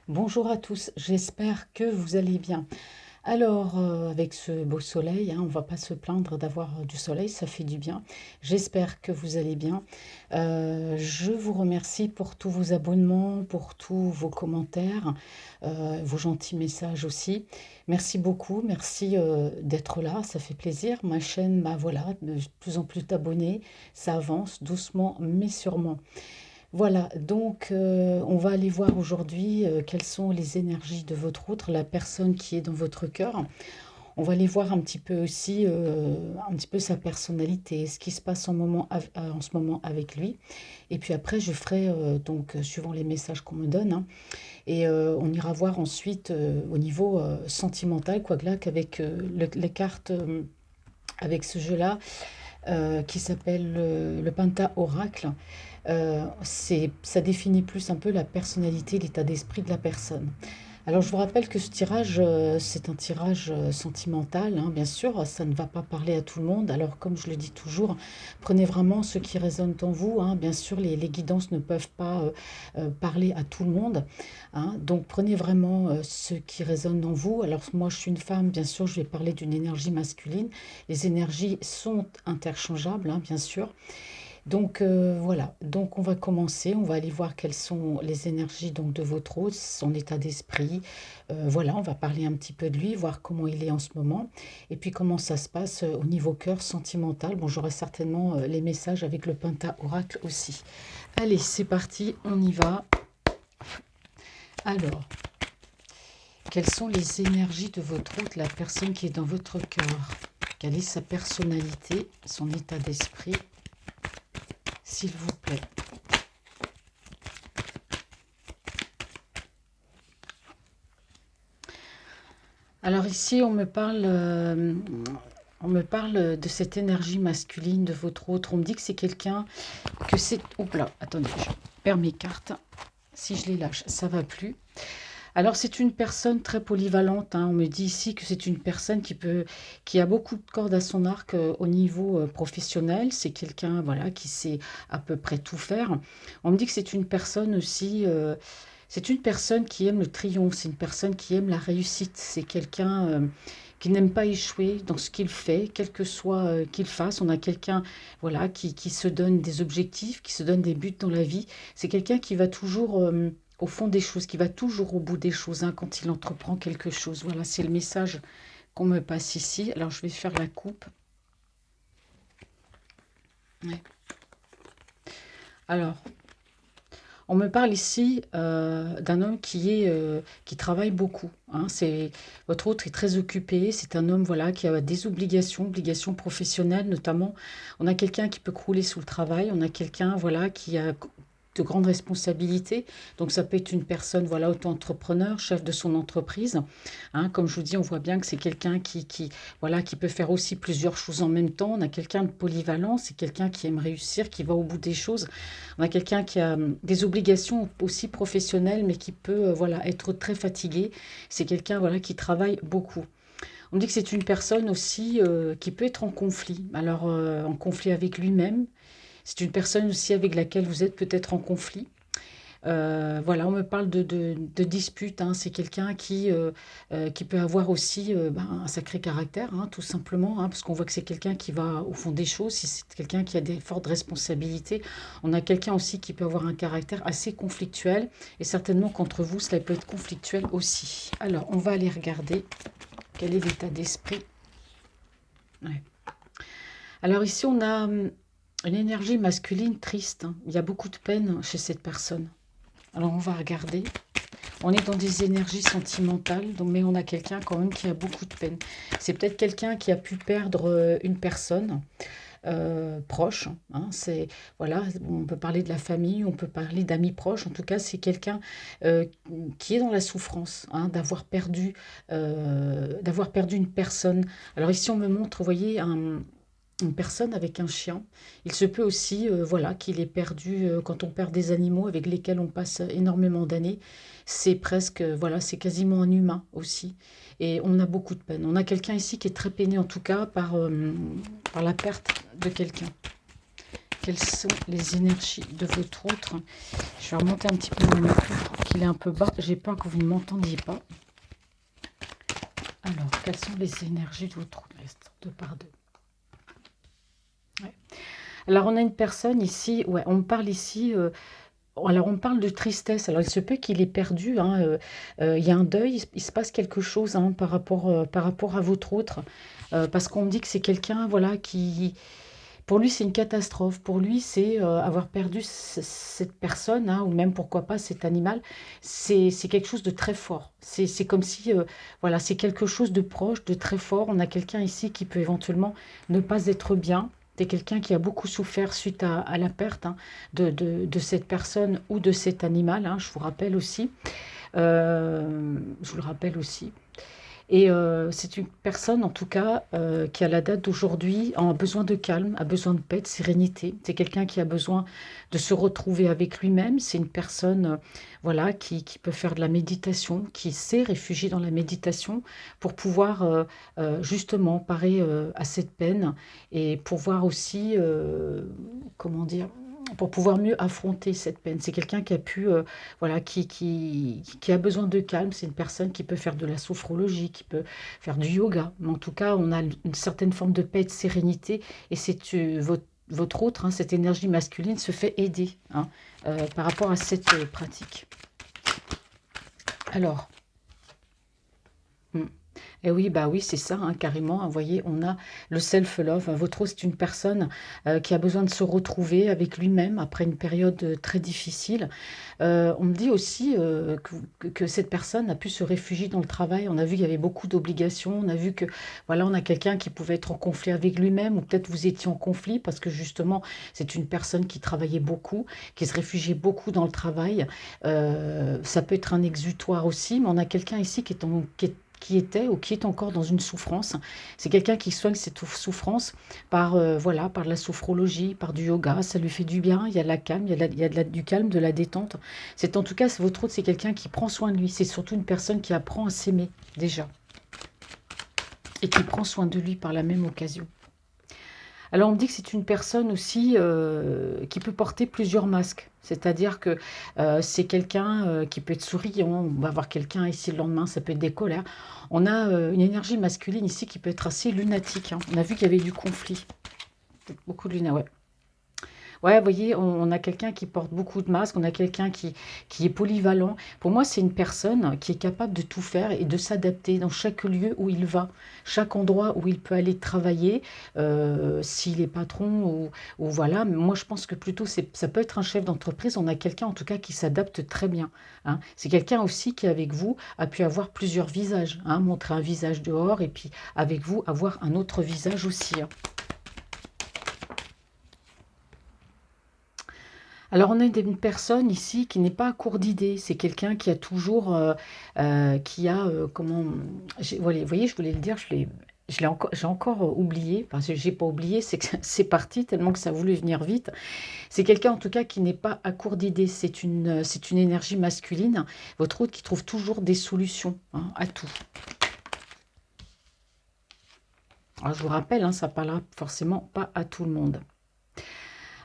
Bonjour à tous, j'espère que vous allez bien. Alors, avec ce beau soleil, hein, on va pas se plaindre d'avoir du soleil, ça fait du bien. J'espère que vous allez bien. Je vous remercie pour tous vos abonnements, pour tous vos commentaires, vos gentils messages aussi. Merci beaucoup, merci d'être là, ça fait plaisir. Ma chaîne, bah voilà, de plus en plus d'abonnés, ça avance doucement mais sûrement. Voilà, donc on va aller voir aujourd'hui quelles sont les énergies de votre autre, la personne qui est dans votre cœur. On va aller voir un petit peu aussi, un petit peu sa personnalité, ce qui se passe en ce moment avec lui. Et puis après, je ferai, donc, suivant les messages qu'on me donne, hein, et on ira voir ensuite au niveau sentimental, quoi que là, qu'avec les cartes, avec ce jeu-là, qui s'appelle le Penta Oracle. Ça définit plus un peu la personnalité, l'état d'esprit de la personne. Alors je vous rappelle que ce tirage, c'est un tirage sentimental, hein, bien sûr, ça ne va pas parler à tout le monde. Alors comme je le dis toujours, prenez vraiment ce qui résonne en vous, hein. Bien sûr, les guidances ne peuvent pas parler à tout le monde, hein. Donc prenez vraiment ce qui résonne en vous. Alors moi je suis une femme, bien sûr, je vais parler d'une énergie masculine. Les énergies sont interchangeables, hein, bien sûr. Donc voilà, donc on va commencer, on va aller voir quelles sont les énergies donc de votre hôte, son état d'esprit. Voilà, on va parler un petit peu de lui, voir comment il est en ce moment, et puis comment ça se passe au niveau cœur sentimental. Bon, j'aurai certainement les messages avec le Penta Oracle aussi. Allez, c'est parti, on y va. Alors, quelles sont les énergies de votre hôte, la personne qui est dans votre cœur? Quelle est sa personnalité, son état d'esprit, s'il vous plaît? Alors ici, on me parle de cette énergie masculine de votre autre. On me dit que c'est quelqu'un, que c'est... Oups là, attendez, je perds mes cartes. Si je les lâche, ça va plus. Alors c'est une personne très polyvalente, hein. On me dit ici que c'est une personne qui a beaucoup de cordes à son arc au niveau professionnel. C'est quelqu'un, voilà, qui sait à peu près tout faire. On me dit que c'est une personne aussi, c'est une personne qui aime le triomphe. C'est une personne qui aime la réussite. C'est quelqu'un qui n'aime pas échouer dans ce qu'il fait, quel que soit qu'il fasse. On a quelqu'un, voilà, qui se donne des objectifs, qui se donne des buts dans la vie. C'est quelqu'un qui va toujours au fond des choses, qui va toujours au bout des choses, hein, quand il entreprend quelque chose. Voilà, c'est le message qu'on me passe ici. Alors, je vais faire la coupe. Ouais. Alors, on me parle ici d'un homme qui travaille beaucoup, hein. Votre autre est très occupé. C'est un homme, voilà, qui a des obligations professionnelles notamment. On a quelqu'un qui peut crouler sous le travail. On a quelqu'un, voilà, qui a de grandes responsabilités. Donc ça peut être une personne, voilà, auto-entrepreneur, chef de son entreprise, hein. Comme je vous dis, on voit bien que c'est quelqu'un voilà, qui peut faire aussi plusieurs choses en même temps. On a quelqu'un de polyvalent, c'est quelqu'un qui aime réussir, qui va au bout des choses. On a quelqu'un qui a des obligations aussi professionnelles, mais qui peut, voilà, être très fatigué. C'est quelqu'un, voilà, qui travaille beaucoup. On me dit que c'est une personne aussi qui peut être en conflit. Alors, en conflit avec lui-même. C'est une personne aussi avec laquelle vous êtes peut-être en conflit. Voilà, on me parle de disputes, hein. C'est quelqu'un qui peut avoir aussi un sacré caractère, hein, tout simplement, hein, parce qu'on voit que c'est quelqu'un qui va au fond des choses. Si c'est quelqu'un qui a des fortes responsabilités, on a quelqu'un aussi qui peut avoir un caractère assez conflictuel. Et certainement qu'entre vous, cela peut être conflictuel aussi. Alors, on va aller regarder quel est l'état d'esprit. Ouais. Alors ici, on a une énergie masculine triste, hein. Il y a beaucoup de peine chez cette personne. Alors on va regarder. On est dans des énergies sentimentales, donc, mais on a quelqu'un quand même qui a beaucoup de peine. C'est peut-être quelqu'un qui a pu perdre une personne proche, hein. Voilà, on peut parler de la famille, on peut parler d'amis proches. En tout cas, c'est quelqu'un euh, qui est dans la souffrance, hein, d'avoir perdu une personne. Alors ici, on me montre, vous voyez, une personne avec un chien. Il se peut aussi, voilà, qu'il ait perdu, quand on perd des animaux avec lesquels on passe énormément d'années, c'est presque, voilà, c'est quasiment un humain aussi. Et on a beaucoup de peine. On a quelqu'un ici qui est très peiné, en tout cas, par la perte de quelqu'un. quelles sont les énergies de votre autre. Je vais remonter un petit peu mon micro pour qu'il est un peu bas. J'ai peur que vous ne m'entendiez pas. Alors, quelles sont les énergies de votre autre? Deux par deux. Ouais. Alors, on a une personne ici, ouais, on me parle ici... alors, on parle de tristesse. Alors, il se peut qu'il ait perdu, hein, il y a un deuil, il se passe quelque chose, hein, par rapport à votre autre. Parce qu'on me dit que c'est quelqu'un, voilà, qui... Pour lui, c'est une catastrophe. Pour lui, c'est avoir perdu cette personne, hein, ou même, pourquoi pas, cet animal. C'est quelque chose de très fort. C'est comme si, voilà, c'est quelque chose de proche, de très fort. On a quelqu'un ici qui peut éventuellement ne pas être bien. C'est quelqu'un qui a beaucoup souffert suite à la perte, hein, de cette personne ou de cet animal, hein, je vous rappelle aussi. Je vous le rappelle aussi. Et c'est une personne, en tout cas, qui à la date d'aujourd'hui a besoin de calme, a besoin de paix, de sérénité. C'est quelqu'un qui a besoin de se retrouver avec lui-même. C'est une personne, voilà, qui peut faire de la méditation, qui s'est réfugiée dans la méditation pour pouvoir justement parer à cette peine et pouvoir aussi, comment dire, pour pouvoir mieux affronter cette peine. C'est quelqu'un qui a pu, voilà, qui a besoin de calme. C'est une personne qui peut faire de la sophrologie, qui peut faire du yoga. Mais en tout cas, on a une certaine forme de paix et de sérénité. Et c'est votre autre, hein, cette énergie masculine se fait aider, hein, par rapport à cette pratique. Alors, hmm. Et oui, bah oui, c'est ça, hein, carrément, hein. Vous voyez, on a le self-love. Votre autre, c'est une personne qui a besoin de se retrouver avec lui-même après une période très difficile. On me dit aussi que cette personne a pu se réfugier dans le travail. On a vu qu'il y avait beaucoup d'obligations. On a vu que, voilà, on a quelqu'un qui pouvait être en conflit avec lui-même, ou peut-être vous étiez en conflit parce que justement, c'est une personne qui travaillait beaucoup, qui se réfugiait beaucoup dans le travail. Ça peut être un exutoire aussi, mais on a quelqu'un ici qui était ou qui est encore dans une souffrance. C'est quelqu'un qui soigne cette souffrance par, voilà, par de la sophrologie, par du yoga. Ça lui fait du bien. Il y a de la calme, il y a du calme, de la détente. C'est en tout cas, votre autre, c'est quelqu'un qui prend soin de lui. C'est surtout une personne qui apprend à s'aimer déjà et qui prend soin de lui par la même occasion. Alors, on me dit que c'est une personne aussi qui peut porter plusieurs masques. C'est-à-dire que c'est quelqu'un qui peut être souriant. On va voir quelqu'un ici le lendemain, ça peut être des colères. On a une énergie masculine ici qui peut être assez lunatique, hein. On a vu qu'il y avait du conflit. Peut-être beaucoup de lunatique, ouais. Ouais, vous voyez, on a quelqu'un qui porte beaucoup de masques, on a quelqu'un qui est polyvalent. Pour moi, c'est une personne qui est capable de tout faire et de s'adapter dans chaque lieu où il va, chaque endroit où il peut aller travailler, s'il est patron ou voilà. Mais moi, je pense que plutôt, ça peut être un chef d'entreprise. On a quelqu'un, en tout cas, qui s'adapte très bien, hein. C'est quelqu'un aussi qui, avec vous, a pu avoir plusieurs visages, hein, montrer un visage dehors et puis, avec vous, avoir un autre visage aussi, hein. Alors, on a une personne ici qui n'est pas à court d'idées. C'est quelqu'un qui a toujours, qui a, comment, voilà, vous voyez, je voulais le dire, j'ai encore oublié, parce que j'ai pas oublié, c'est que c'est parti tellement que ça a voulu venir vite. C'est quelqu'un en tout cas qui n'est pas à court d'idées. C'est une énergie masculine. Votre autre qui trouve toujours des solutions, hein, à tout. Alors, je vous rappelle, hein, ça parlera forcément pas à tout le monde.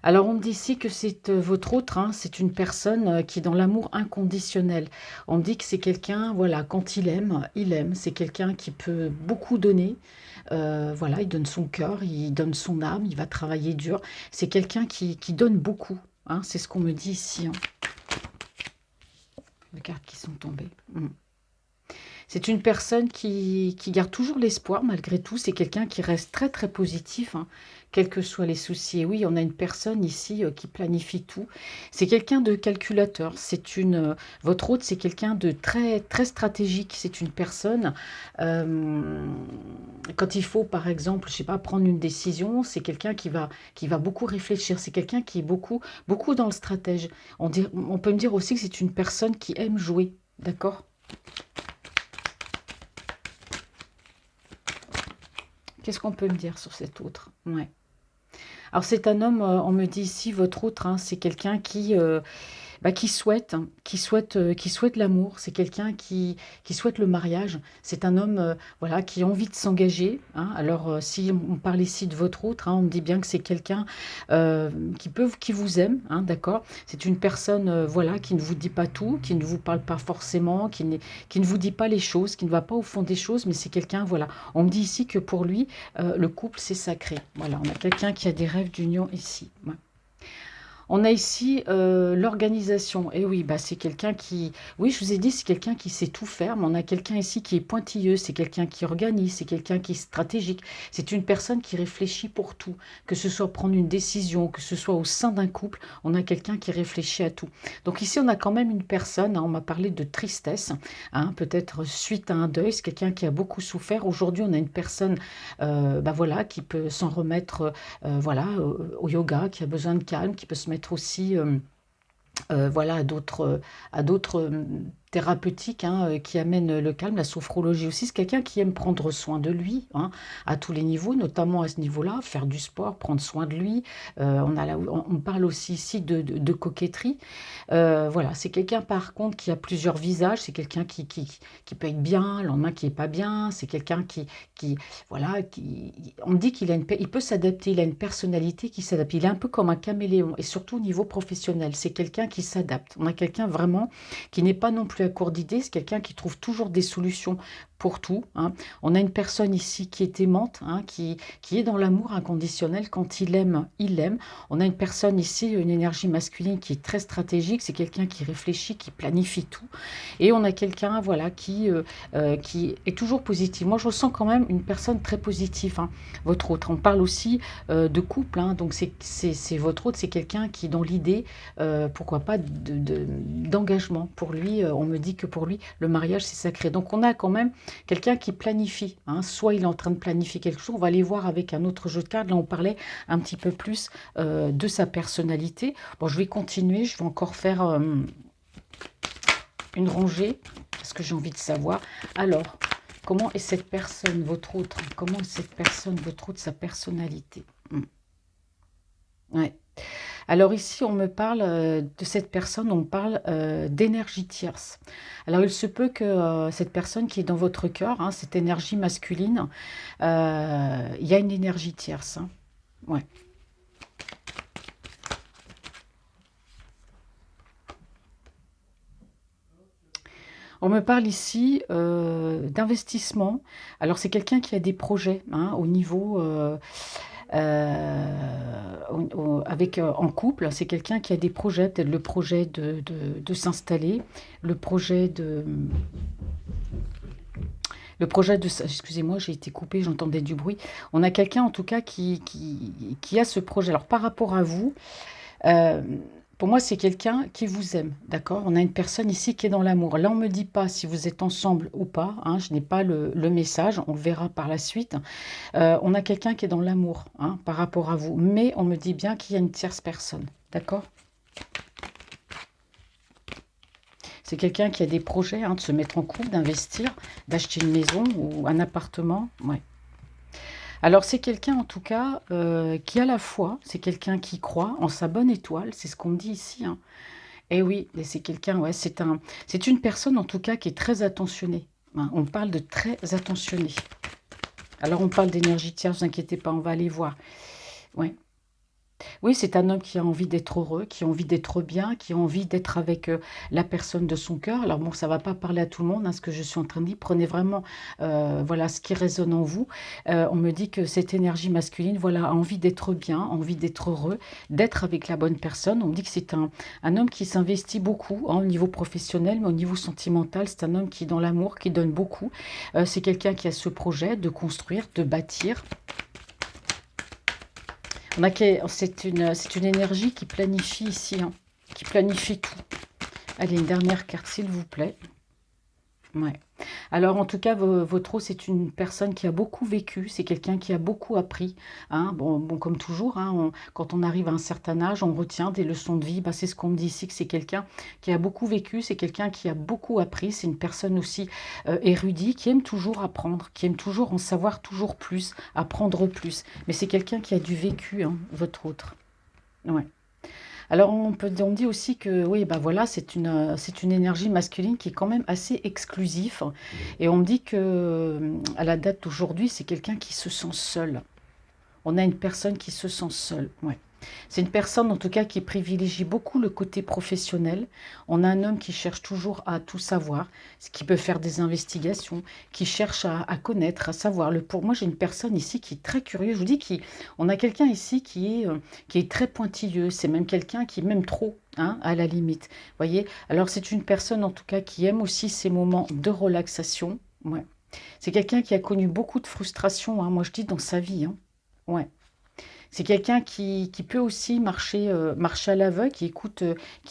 Alors, on me dit ici que c'est votre autre, hein, c'est une personne qui est dans l'amour inconditionnel. On me dit que c'est quelqu'un, voilà, quand il aime, il aime. C'est quelqu'un qui peut beaucoup donner. Voilà, il donne son cœur, il donne son âme, il va travailler dur. C'est quelqu'un qui donne beaucoup, hein, c'est ce qu'on me dit ici, hein. Les cartes qui sont tombées. C'est une personne qui garde toujours l'espoir malgré tout. C'est quelqu'un qui reste très très positif, hein, quels que soient les soucis. Et oui, on a une personne ici qui planifie tout. C'est quelqu'un de calculateur. Votre hôte, c'est quelqu'un de très très stratégique. C'est une personne, quand il faut, par exemple, je sais pas, prendre une décision, c'est quelqu'un qui va beaucoup réfléchir. C'est quelqu'un qui est beaucoup beaucoup dans le stratège. On peut me dire aussi que c'est une personne qui aime jouer. D'accord? Qu'est-ce qu'on peut me dire sur cet autre? Ouais. Alors, c'est un homme, on me dit ici, votre autre, hein, c'est quelqu'un qui... bah, qui souhaite l'amour. C'est quelqu'un qui souhaite le mariage. C'est un homme, voilà, qui a envie de s'engager, hein. Alors, si on parle ici de votre autre, hein, on me dit bien que c'est quelqu'un qui vous aime, hein, d'accord? C'est une personne, voilà, qui ne vous dit pas tout, qui ne vous parle pas forcément, qui ne vous dit pas les choses, qui ne va pas au fond des choses, mais c'est quelqu'un, voilà. On me dit ici que pour lui, le couple, c'est sacré. Voilà, on a quelqu'un qui a des rêves d'union ici. Ouais. On a ici l'organisation. Et oui, bah, c'est quelqu'un qui... Oui, je vous ai dit, c'est quelqu'un qui sait tout faire, mais on a quelqu'un ici qui est pointilleux, c'est quelqu'un qui organise, c'est quelqu'un qui est stratégique. C'est une personne qui réfléchit pour tout, que ce soit prendre une décision, que ce soit au sein d'un couple, on a quelqu'un qui réfléchit à tout. Donc ici, on a quand même une personne, hein, on m'a parlé de tristesse, hein, peut-être suite à un deuil, c'est quelqu'un qui a beaucoup souffert. Aujourd'hui, on a une personne bah, voilà, qui peut s'en remettre voilà, au yoga, qui a besoin de calme, qui peut se mettre aussi voilà, à d'autres thérapeutiques, hein, qui amènent le calme, la sophrologie aussi. C'est quelqu'un qui aime prendre soin de lui, hein, à tous les niveaux, notamment à ce niveau-là, faire du sport, prendre soin de lui. On parle aussi ici de coquetterie. Voilà, c'est quelqu'un par contre qui a plusieurs visages. C'est quelqu'un qui peut être bien, le lendemain qui est pas bien. C'est quelqu'un voilà, on me dit il peut s'adapter, il a une personnalité qui s'adapte. Il est un peu comme un caméléon, et surtout au niveau professionnel. C'est quelqu'un qui s'adapte. On a quelqu'un vraiment qui n'est pas non plus à court d'idées, c'est quelqu'un qui trouve toujours des solutions pour tout, hein. On a une personne ici qui est aimante, hein, qui est dans l'amour inconditionnel. Quand il aime. On a une personne ici, une énergie masculine qui est très stratégique. C'est quelqu'un qui réfléchit, qui planifie tout. Et on a quelqu'un, voilà, qui est toujours positif. Moi, je ressens quand même une personne très positive, hein, votre autre. On parle aussi de couple, hein, donc c'est votre autre, c'est quelqu'un qui, dans l'idée, pourquoi pas, d'engagement. Pour lui, on me dit que pour lui, le mariage, c'est sacré. Donc, on a quand même quelqu'un qui planifie, hein. Soit il est en train de planifier quelque chose, on va aller voir avec un autre jeu de cartes. Là, on parlait un petit peu plus de sa personnalité. Bon, je vais continuer, je vais encore faire une rangée, parce que j'ai envie de savoir. Alors, comment est cette personne, votre autre? Comment est cette personne, votre autre, sa personnalité? Ouais. Alors ici, on me parle de cette personne, on me parle d'énergie tierce. Alors il se peut que cette personne qui est dans votre cœur, hein, cette énergie masculine, il y a une énergie tierce, hein. Ouais. On me parle ici d'investissement. Alors c'est quelqu'un qui a des projets, hein, au niveau avec, en couple. C'est quelqu'un qui a des projets, peut-être le projet de s'installer, le projet de... Le projet de... Excusez-moi, j'ai été coupée, j'entendais du bruit. On a quelqu'un en tout cas qui a ce projet. Alors par rapport à vous, euh, pour moi, c'est quelqu'un qui vous aime, d'accord? On a une personne ici qui est dans l'amour. Là, on ne me dit pas si vous êtes ensemble ou pas, hein, je n'ai pas le message, on le verra par la suite. On a quelqu'un qui est dans l'amour, hein, par rapport à vous. Mais on me dit bien qu'il y a une tierce personne, d'accord? C'est quelqu'un qui a des projets, hein, de se mettre en couple, d'investir, d'acheter une maison ou un appartement. Ouais. Alors, c'est quelqu'un, en tout cas, qui a la foi. C'est quelqu'un qui croit en sa bonne étoile. C'est ce qu'on me dit ici, hein. Et oui, et c'est quelqu'un, ouais, c'est une personne, en tout cas, qui est très attentionnée, hein. On parle de très attentionné. Alors, on parle d'énergie tierce, ne vous inquiétez pas, on va aller voir. Ouais. Oui, c'est un homme qui a envie d'être heureux, qui a envie d'être bien, qui a envie d'être avec la personne de son cœur. Alors bon, ça ne va pas parler à tout le monde, hein, ce que je suis en train de dire. Prenez vraiment voilà, ce qui résonne en vous. On me dit que cette énergie masculine, voilà, a envie d'être bien, a envie d'être heureux, d'être avec la bonne personne. On me dit que c'est un homme qui s'investit beaucoup, hein, au niveau professionnel, mais au niveau sentimental, c'est un homme qui est dans l'amour, qui donne beaucoup. C'est quelqu'un qui a ce projet de construire, de bâtir. C'est une énergie qui planifie ici, hein, qui planifie tout. Allez, une dernière carte, s'il vous plaît. Ouais. Alors, en tout cas, votre eau, c'est une personne qui a beaucoup vécu, c'est quelqu'un qui a beaucoup appris, hein. Bon, comme toujours, hein, quand on arrive à un certain âge, on retient des leçons de vie. Bah, c'est ce qu'on me dit ici, que c'est quelqu'un qui a beaucoup vécu, c'est quelqu'un qui a beaucoup appris, c'est une personne aussi érudite, qui aime toujours apprendre, qui aime toujours en savoir toujours plus, apprendre plus. Mais c'est quelqu'un qui a du vécu, hein, votre autre. Ouais. Alors on dit aussi que oui, bah voilà, c'est une énergie masculine qui est quand même assez exclusif. Et on me dit que à la date d'aujourd'hui, c'est quelqu'un qui se sent seul. On a une personne qui se sent seule, ouais. C'est une personne en tout cas qui privilégie beaucoup le côté professionnel. On a un homme qui cherche toujours à tout savoir, qui peut faire des investigations, qui cherche à connaître, à savoir. Pour moi, j'ai une personne ici qui est très curieuse. Je vous dis on a quelqu'un ici qui est très pointilleux. C'est même quelqu'un qui m'aime trop, hein, à la limite. Voyez. Alors c'est une personne en tout cas qui aime aussi ces moments de relaxation. Ouais. C'est quelqu'un qui a connu beaucoup de frustration, hein, moi je dis dans sa vie, hein. Ouais. C'est quelqu'un qui peut aussi marcher à l'aveugle, qui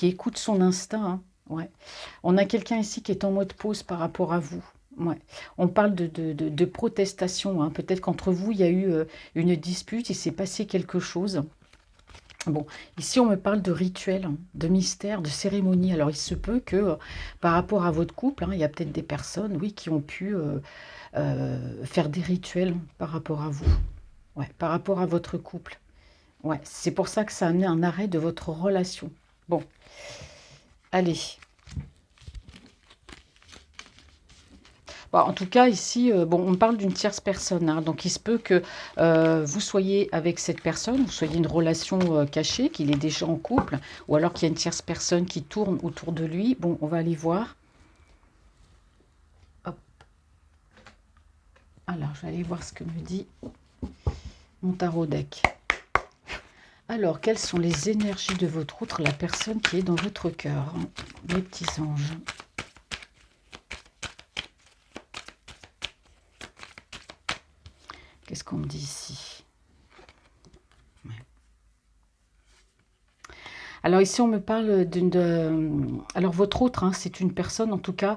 écoute son instinct, hein. Ouais. On a quelqu'un ici qui est en mode pause par rapport à vous. Ouais. On parle de protestation, hein. Peut-être qu'entre vous, il y a eu une dispute, il s'est passé quelque chose. Bon, ici on me parle de rituel, hein, de mystère, de cérémonie. Alors il se peut que par rapport à votre couple, hein, il y a peut-être des personnes, oui, qui ont pu faire des rituels par rapport à vous. Ouais, par rapport à votre couple. Ouais, c'est pour ça que ça a amené un arrêt de votre relation. Bon, allez. Bon, en tout cas, ici, bon, on parle d'une tierce personne, hein. Donc il se peut que vous soyez avec cette personne, vous soyez une relation cachée, qu'il est déjà en couple, ou alors qu'il y a une tierce personne qui tourne autour de lui. Bon, on va aller voir. Hop. Alors, je vais aller voir ce que me dit mon tarot deck. Alors, quelles sont les énergies de votre autre, la personne qui est dans votre cœur, hein, mes petits anges? Qu'est-ce qu'on me dit ici? Ouais. Alors ici, on me parle alors votre autre, hein, c'est une personne en tout cas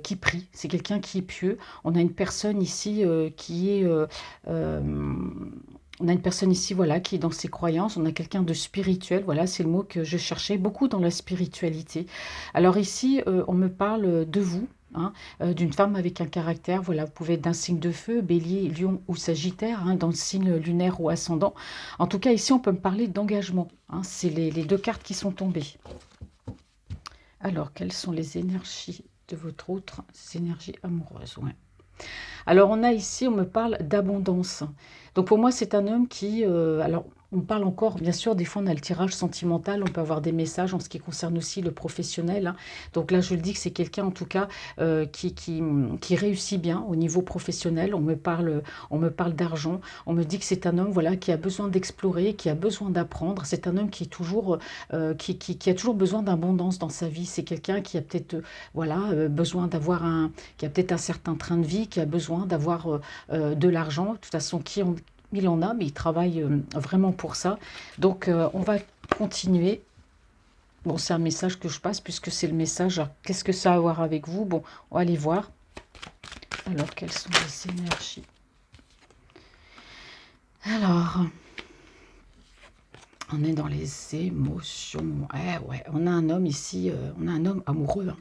qui prie. C'est quelqu'un qui est pieux. On a une personne ici qui est... on a une personne ici, voilà, qui est dans ses croyances. On a quelqu'un de spirituel. Voilà, c'est le mot que je cherchais. Beaucoup dans la spiritualité. Alors ici, on me parle de vous, hein, d'une femme avec un caractère. Voilà, vous pouvez être d'un signe de feu, bélier, lion ou sagittaire, hein, dans le signe lunaire ou ascendant. En tout cas, ici, on peut me parler d'engagement, hein. C'est les deux cartes qui sont tombées. Alors, quelles sont les énergies de votre autre énergie amoureuse? Ouais. Alors, on a ici, on me parle d'abondance. Donc, pour moi, c'est un homme qui... alors, on parle encore, bien sûr, des fois, on a le tirage sentimental, on peut avoir des messages en ce qui concerne aussi le professionnel, hein. Donc là, je le dis que c'est quelqu'un, en tout cas, qui réussit bien au niveau professionnel. On me parle d'argent. On me dit que c'est un homme, voilà, qui a besoin d'explorer, qui a besoin d'apprendre. C'est un homme qui est toujours, qui a toujours besoin d'abondance dans sa vie. C'est quelqu'un qui a peut-être, voilà, besoin d'avoir qui a peut-être un certain train de vie, qui a besoin d'avoir de l'argent. De toute façon, il en a, mais il travaille vraiment pour ça. Donc, on va continuer. Bon, c'est un message que je passe puisque c'est le message. Qu'est-ce que ça a à voir avec vous? Bon, on va aller voir. Alors, quelles sont les énergies? Alors, on est dans les émotions. Ouais, on a un homme ici, on a un homme amoureux, hein.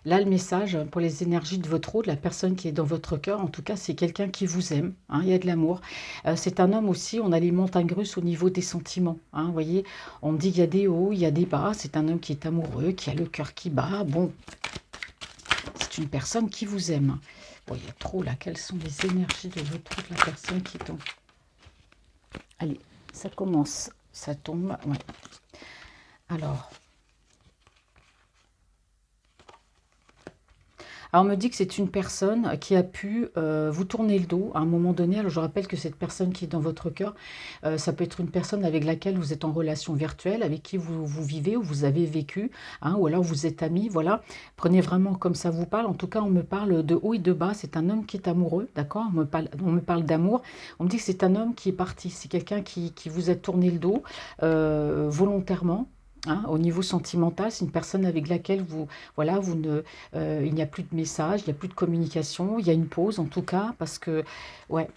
Là, le message pour les énergies de votre autre, la personne qui est dans votre cœur, en tout cas, c'est quelqu'un qui vous aime, hein, il y a de l'amour. C'est un homme aussi, on a les montagnes russes au niveau des sentiments, hein, vous voyez, on me dit qu'il y a des hauts, il y a des bas. C'est un homme qui est amoureux, qui a le cœur qui bat. Bon, c'est une personne qui vous aime. Bon, il y a trop là. Quelles sont les énergies de votre autre, la personne qui tombe? Allez, ça commence, ça tombe. Ouais. Alors... Alors, on me dit que c'est une personne qui a pu vous tourner le dos à un moment donné. Alors, je rappelle que cette personne qui est dans votre cœur, ça peut être une personne avec laquelle vous êtes en relation virtuelle, avec qui vous vivez ou vous avez vécu, hein, ou alors vous êtes amis, voilà. Prenez vraiment comme ça vous parle. En tout cas, on me parle de haut et de bas. C'est un homme qui est amoureux, d'accord? On me parle d'amour. On me dit que c'est un homme qui est parti. C'est quelqu'un qui vous a tourné le dos volontairement. Hein, au niveau sentimental, c'est une personne avec laquelle voilà, il n'y a plus de messages, il n'y a plus de communication, il y a une pause en tout cas, parce que, ouais,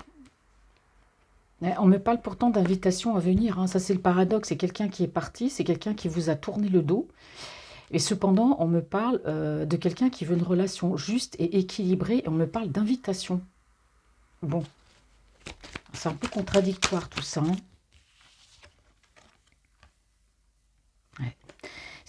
on me parle pourtant d'invitation à venir, hein. Ça c'est le paradoxe, c'est quelqu'un qui est parti, c'est quelqu'un qui vous a tourné le dos, et cependant, on me parle de quelqu'un qui veut une relation juste et équilibrée, et on me parle d'invitation. Bon, c'est un peu contradictoire tout ça, hein.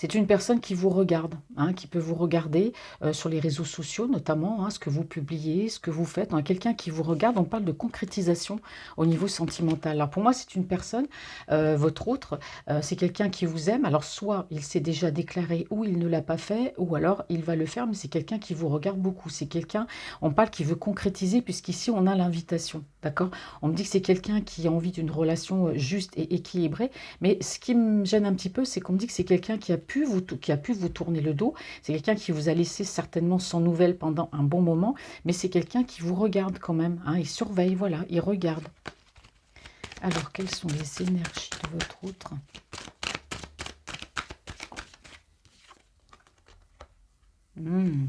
C'est une personne qui vous regarde, hein, qui peut vous regarder sur les réseaux sociaux notamment, hein, ce que vous publiez, ce que vous faites. On a quelqu'un qui vous regarde, on parle de concrétisation au niveau sentimental. Alors pour moi, c'est une personne, votre autre, c'est quelqu'un qui vous aime. Alors soit il s'est déjà déclaré ou il ne l'a pas fait, ou alors il va le faire, mais c'est quelqu'un qui vous regarde beaucoup. C'est quelqu'un, on parle qui veut concrétiser, puisqu'ici on a l'invitation, d'accord? On me dit que c'est quelqu'un qui a envie d'une relation juste et équilibrée, mais ce qui me gêne un petit peu, c'est qu'on me dit que c'est quelqu'un qui a pu vous tourner le dos. C'est quelqu'un qui vous a laissé certainement sans nouvelles pendant un bon moment, mais c'est quelqu'un qui vous regarde quand même, hein, il surveille, voilà, il regarde. Alors, quelles sont les énergies de votre autre? Hmm.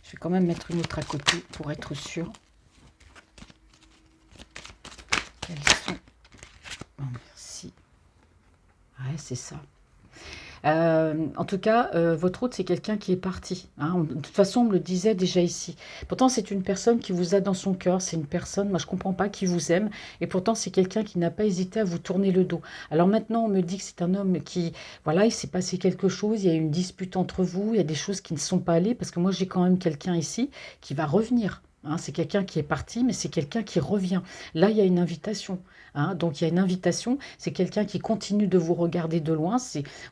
Je vais quand même mettre une autre à côté pour être sûr. Quelles sont... Oh, merci. Ouais, c'est ça. En tout cas, votre hôte, c'est quelqu'un qui est parti, hein. De toute façon, on me le disait déjà ici. Pourtant, c'est une personne qui vous a dans son cœur. C'est une personne, moi je ne comprends pas, qui vous aime. Et pourtant, c'est quelqu'un qui n'a pas hésité à vous tourner le dos. Alors maintenant, on me dit que c'est un homme qui, voilà, il s'est passé quelque chose. Il y a eu une dispute entre vous. Il y a des choses qui ne sont pas allées. Parce que moi, j'ai quand même quelqu'un ici qui va revenir, hein. C'est quelqu'un qui est parti, mais c'est quelqu'un qui revient. Là, il y a une invitation, hein. Donc, il y a une invitation. C'est quelqu'un qui continue de vous regarder de loin.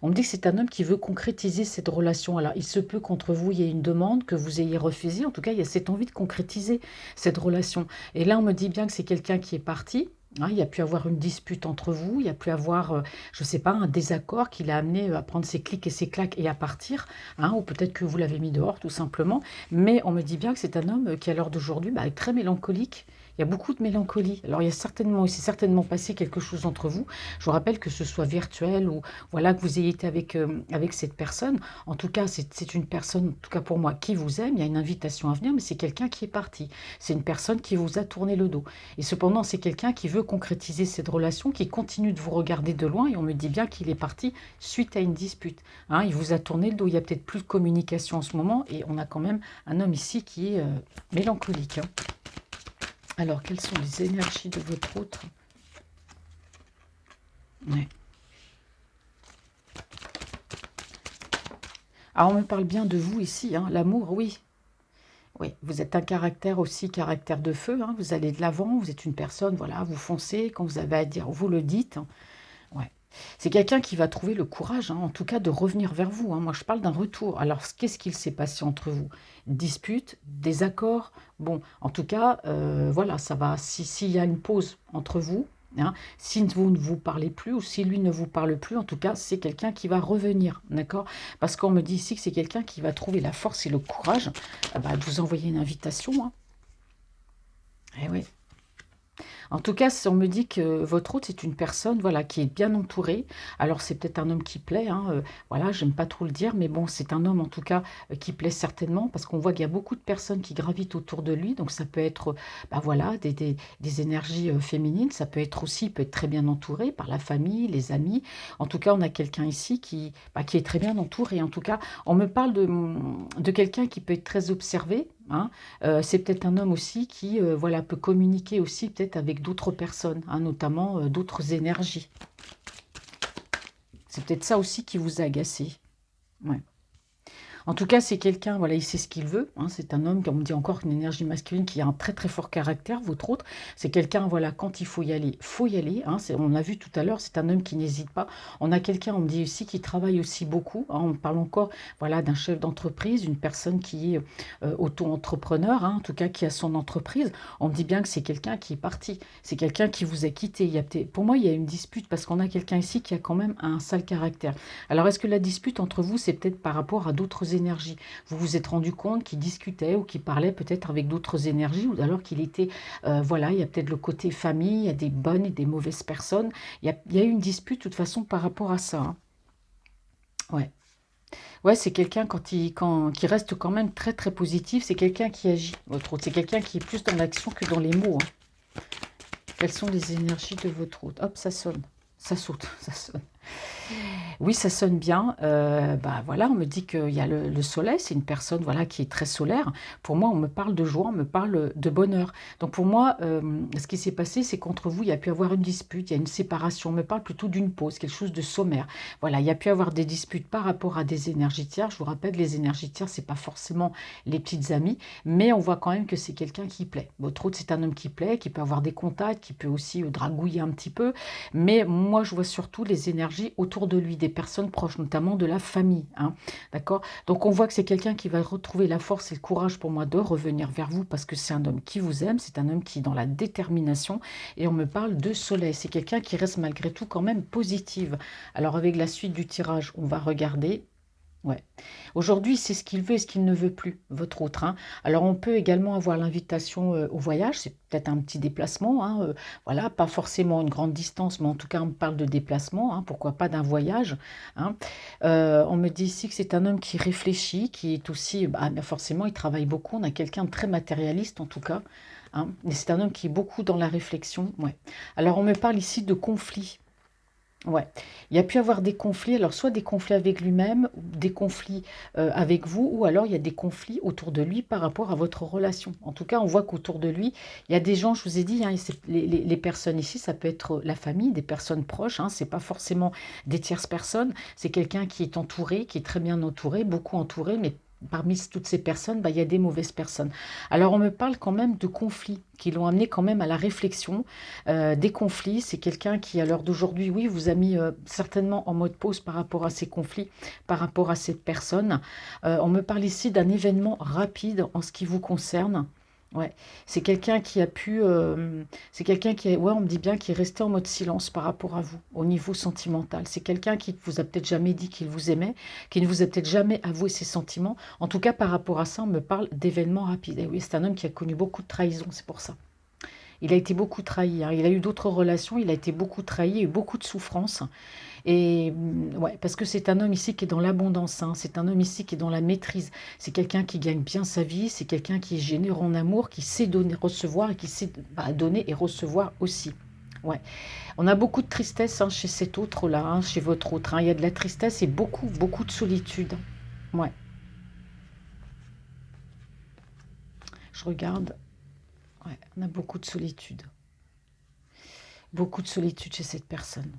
On me dit que c'est un homme qui veut concrétiser cette relation. Alors, il se peut qu'entre vous, il y ait une demande, que vous ayez refusé. En tout cas, il y a cette envie de concrétiser cette relation. Et là, on me dit bien que c'est quelqu'un qui est parti, hein. Il y a pu avoir une dispute entre vous, il y a pu avoir, je ne sais pas, un désaccord qui l'a amené à prendre ses clics et ses claques et à partir, hein, ou peut-être que vous l'avez mis dehors, tout simplement. Mais on me dit bien que c'est un homme qui, à l'heure d'aujourd'hui, est très mélancolique. Il y a beaucoup de mélancolie. Alors, il s'est certainement passé quelque chose entre vous. Je vous rappelle que ce soit virtuel ou voilà que vous ayez été avec cette personne. En tout cas, c'est une personne, en tout cas pour moi, qui vous aime. Il y a une invitation à venir, mais c'est quelqu'un qui est parti. C'est une personne qui vous a tourné le dos. Et cependant, c'est quelqu'un qui veut concrétiser cette relation, qui continue de vous regarder de loin. Et on me dit bien qu'il est parti suite à une dispute, hein. Il vous a tourné le dos. Il y a peut-être plus de communication en ce moment. Et on a quand même un homme ici qui est mélancolique, hein. Alors, quelles sont les énergies de votre autre? Ouais. Alors, on me parle bien de vous ici, hein. L'amour, oui. Oui, vous êtes un caractère aussi, caractère de feu, hein. Vous allez de l'avant, vous êtes une personne, voilà, vous foncez, quand vous avez à dire, vous le dites, hein. Ouais. C'est quelqu'un qui va trouver le courage, hein, en tout cas, de revenir vers vous, hein. Moi, je parle d'un retour. Alors, qu'est-ce qu'il s'est passé entre vous? Dispute, désaccord? Bon, en tout cas, voilà, ça va. S'il y a une pause entre vous, hein, si vous ne vous parlez plus ou si lui ne vous parle plus, en tout cas, c'est quelqu'un qui va revenir, d'accord? Parce qu'on me dit ici que c'est quelqu'un qui va trouver la force et le courage de vous envoyer une invitation, hein. Eh oui. En tout cas, si on me dit que votre hôte, c'est une personne, voilà, qui est bien entourée. Alors, c'est peut-être un homme qui plaît, hein, voilà, j'aime pas trop le dire, mais bon, c'est un homme, en tout cas, qui plaît certainement, parce qu'on voit qu'il y a beaucoup de personnes qui gravitent autour de lui. Donc, ça peut être, voilà, des énergies féminines. Ça peut être aussi, il peut être très bien entouré par la famille, les amis. En tout cas, on a quelqu'un ici qui est très bien entouré. En tout cas, on me parle de quelqu'un qui peut être très observé, hein. C'est peut-être un homme aussi qui, voilà, peut communiquer aussi peut-être avec d'autres personnes, hein, notamment d'autres énergies. C'est peut-être ça aussi qui vous a agacé. Ouais. En tout cas, c'est quelqu'un, voilà, il sait ce qu'il veut, hein. C'est un homme, comme on dit encore, une énergie masculine qui a un très très fort caractère, votre autre. C'est quelqu'un, voilà, quand il faut y aller, hein. On a vu tout à l'heure, c'est un homme qui n'hésite pas. On a quelqu'un, on me dit aussi, qui travaille aussi beaucoup, hein. On parle encore, voilà, d'un chef d'entreprise, une personne qui est auto-entrepreneur, hein, en tout cas qui a son entreprise. On me dit bien que c'est quelqu'un qui est parti. C'est quelqu'un qui vous a quitté. Pour moi, il y a une dispute parce qu'on a quelqu'un ici qui a quand même un sale caractère. Alors, est-ce que la dispute entre vous, c'est peut-être par rapport à d'autres énergies? Vous vous êtes rendu compte qu'il discutait ou qu'il parlait peut-être avec d'autres énergies, ou alors qu'il était, voilà, il y a peut-être le côté famille, il y a des bonnes et des mauvaises personnes. Il y a eu une dispute de toute façon par rapport à ça, hein. Ouais. Ouais, c'est quelqu'un qui reste quand même très très positif. C'est quelqu'un qui agit, votre autre. C'est quelqu'un qui est plus dans l'action que dans les mots, hein. Quelles sont les énergies de votre autre? Hop, ça sonne. Ça saute, ça sonne. Oui, ça sonne bien. Bah, voilà, on me dit qu'il y a le soleil, c'est une personne voilà, qui est très solaire. Pour moi, on me parle de joie, on me parle de bonheur. Donc pour moi, ce qui s'est passé, c'est qu'entre vous, il y a pu avoir une dispute, il y a une séparation. On me parle plutôt d'une pause, quelque chose de sommaire. Voilà, il y a pu avoir des disputes par rapport à des énergies tierces. Je vous rappelle, les énergies tierces, c'est pas forcément les petites amies, mais on voit quand même que c'est quelqu'un qui plaît. Votre autre, c'est un homme qui plaît, qui peut avoir des contacts, qui peut aussi dragouiller un petit peu. Mais moi, je vois surtout les énergies autour de lui, des personnes proches, notamment de la famille. Hein, d'accord? Donc, on voit que c'est quelqu'un qui va retrouver la force et le courage pour moi de revenir vers vous parce que c'est un homme qui vous aime, c'est un homme qui est dans la détermination et on me parle de soleil. C'est quelqu'un qui reste malgré tout quand même positive. Alors, avec la suite du tirage, on va regarder. Ouais. Aujourd'hui, c'est ce qu'il veut et ce qu'il ne veut plus, votre autre. Hein. Alors, on peut également avoir l'invitation au voyage, c'est peut-être un petit déplacement, hein, voilà, pas forcément une grande distance, mais en tout cas, on parle de déplacement, hein, pourquoi pas d'un voyage. Hein. On me dit ici que c'est un homme qui réfléchit, qui est aussi, bah, mais forcément, il travaille beaucoup, on a quelqu'un de très matérialiste en tout cas. Hein, mais c'est un homme qui est beaucoup dans la réflexion. Ouais. Alors, on me parle ici de conflit. Ouais, il y a pu avoir des conflits, alors soit des conflits avec lui-même, ou des conflits avec vous, ou alors il y a des conflits autour de lui par rapport à votre relation. En tout cas, on voit qu'autour de lui, il y a des gens, je vous ai dit, hein, les personnes ici, ça peut être la famille, des personnes proches, hein, c'est pas forcément des tierces personnes, c'est quelqu'un qui est entouré, qui est très bien entouré, beaucoup entouré, mais parmi toutes ces personnes, bah, il y a des mauvaises personnes. Alors on me parle quand même de conflits qui l'ont amené quand même à la réflexion des conflits. C'est quelqu'un qui, à l'heure d'aujourd'hui, oui, vous a mis certainement en mode pause par rapport à ces conflits, par rapport à cette personne. On me parle ici d'un événement rapide en ce qui vous concerne. Ouais, c'est quelqu'un qui a pu, c'est quelqu'un qui, ouais, on me dit bien qu'il est resté en mode silence par rapport à vous, au niveau sentimental. C'est quelqu'un qui ne vous a peut-être jamais dit qu'il vous aimait, qui ne vous a peut-être jamais avoué ses sentiments. En tout cas, par rapport à ça, on me parle d'événements rapides. Et oui, c'est un homme qui a connu beaucoup de trahison, c'est pour ça. Il a été beaucoup trahi, hein. Il a eu d'autres relations, il a été beaucoup trahi, il a eu beaucoup de souffrances. Et ouais, parce que c'est un homme ici qui est dans l'abondance, hein. C'est un homme ici qui est dans la maîtrise. C'est quelqu'un qui gagne bien sa vie, c'est quelqu'un qui est généreux en amour, qui sait donner, recevoir et qui sait bah, donner et recevoir aussi. Ouais. On a beaucoup de tristesse hein, chez cet autre-là, hein, chez votre autre. Hein. Il y a de la tristesse et beaucoup, beaucoup de solitude. Ouais, je regarde. Ouais, on a beaucoup de solitude. Beaucoup de solitude chez cette personne.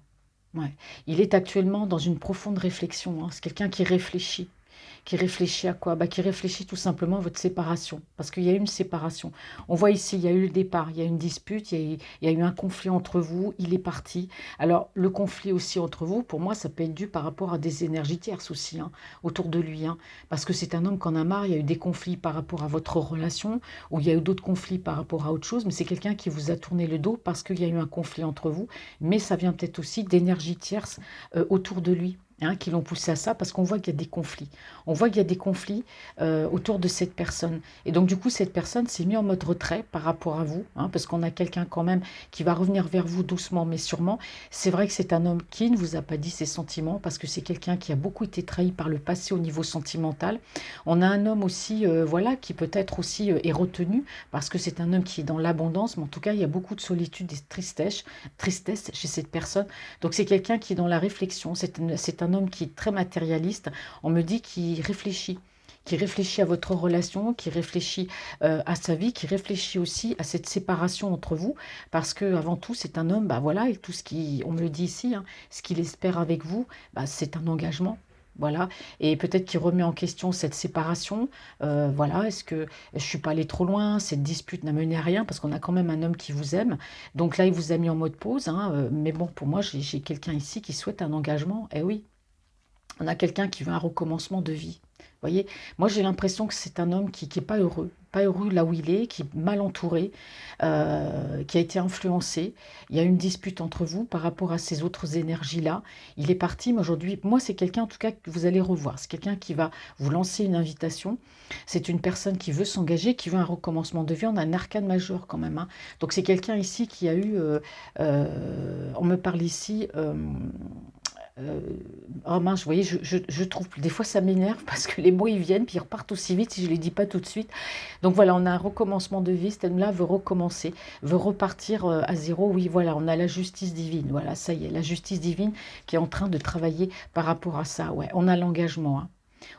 Ouais. Il est actuellement dans une profonde réflexion. Hein. C'est quelqu'un qui réfléchit. Qui réfléchit à quoi? Bah, qui réfléchit tout simplement à votre séparation. Parce qu'il y a eu une séparation. On voit ici, il y a eu le départ, il y a eu une dispute, il y a eu un conflit entre vous, il est parti. Alors, le conflit aussi entre vous, pour moi, ça peut être dû par rapport à des énergies tierces aussi, hein, autour de lui. Hein. Parce que c'est un homme qui en a marre, il y a eu des conflits par rapport à votre relation, ou il y a eu d'autres conflits par rapport à autre chose, mais c'est quelqu'un qui vous a tourné le dos parce qu'il y a eu un conflit entre vous, mais ça vient peut-être aussi d'énergies tierces autour de lui. Hein, qui l'ont poussé à ça parce qu'on voit qu'il y a des conflits. On voit qu'il y a des conflits autour de cette personne. Et donc, du coup, cette personne s'est mise en mode retrait par rapport à vous, hein, parce qu'on a quelqu'un quand même qui va revenir vers vous doucement, mais sûrement. C'est vrai que c'est un homme qui ne vous a pas dit ses sentiments, parce que c'est quelqu'un qui a beaucoup été trahi par le passé au niveau sentimental. On a un homme aussi, voilà, qui peut-être aussi est retenu, parce que c'est un homme qui est dans l'abondance, mais en tout cas, il y a beaucoup de solitude et de tristesse chez cette personne. Donc, c'est quelqu'un qui est dans la réflexion. C'est un homme qui est très matérialiste. On me dit qu'il qui réfléchit à votre relation, qui réfléchit à sa vie, qui réfléchit aussi à cette séparation entre vous, parce que avant tout, c'est un homme, bah voilà, et tout ce qui, on me le dit ici, hein, ce qu'il espère avec vous, bah, c'est un engagement. Voilà, et peut-être qu'il remet en question cette séparation. Voilà, est-ce que je suis pas allée trop loin? Cette dispute n'a mené à rien parce qu'on a quand même un homme qui vous aime. Donc là, il vous a mis en mode pause. Hein, mais bon, pour moi, j'ai quelqu'un ici qui souhaite un engagement. Eh oui, on a quelqu'un qui veut un recommencement de vie. Vous voyez, moi j'ai l'impression que c'est un homme qui n'est pas heureux là où il est, qui est mal entouré, qui a été influencé. Il y a une dispute entre vous par rapport à ces autres énergies-là. Il est parti, mais aujourd'hui, moi c'est quelqu'un en tout cas que vous allez revoir. C'est quelqu'un qui va vous lancer une invitation. C'est une personne qui veut s'engager, qui veut un recommencement de vie. On a un arcane majeur quand même. Hein. Donc c'est quelqu'un ici qui a eu, on me parle ici, Oh mince, vous voyez, je trouve, des fois ça m'énerve parce que les mots ils viennent, puis ils repartent aussi vite si je ne les dis pas tout de suite. Donc voilà, on a un recommencement de vie, cette dame-là veut recommencer, veut repartir à zéro. Oui, voilà, on a la justice divine, voilà, ça y est, la justice divine qui est en train de travailler par rapport à ça. Ouais, on a l'engagement, hein.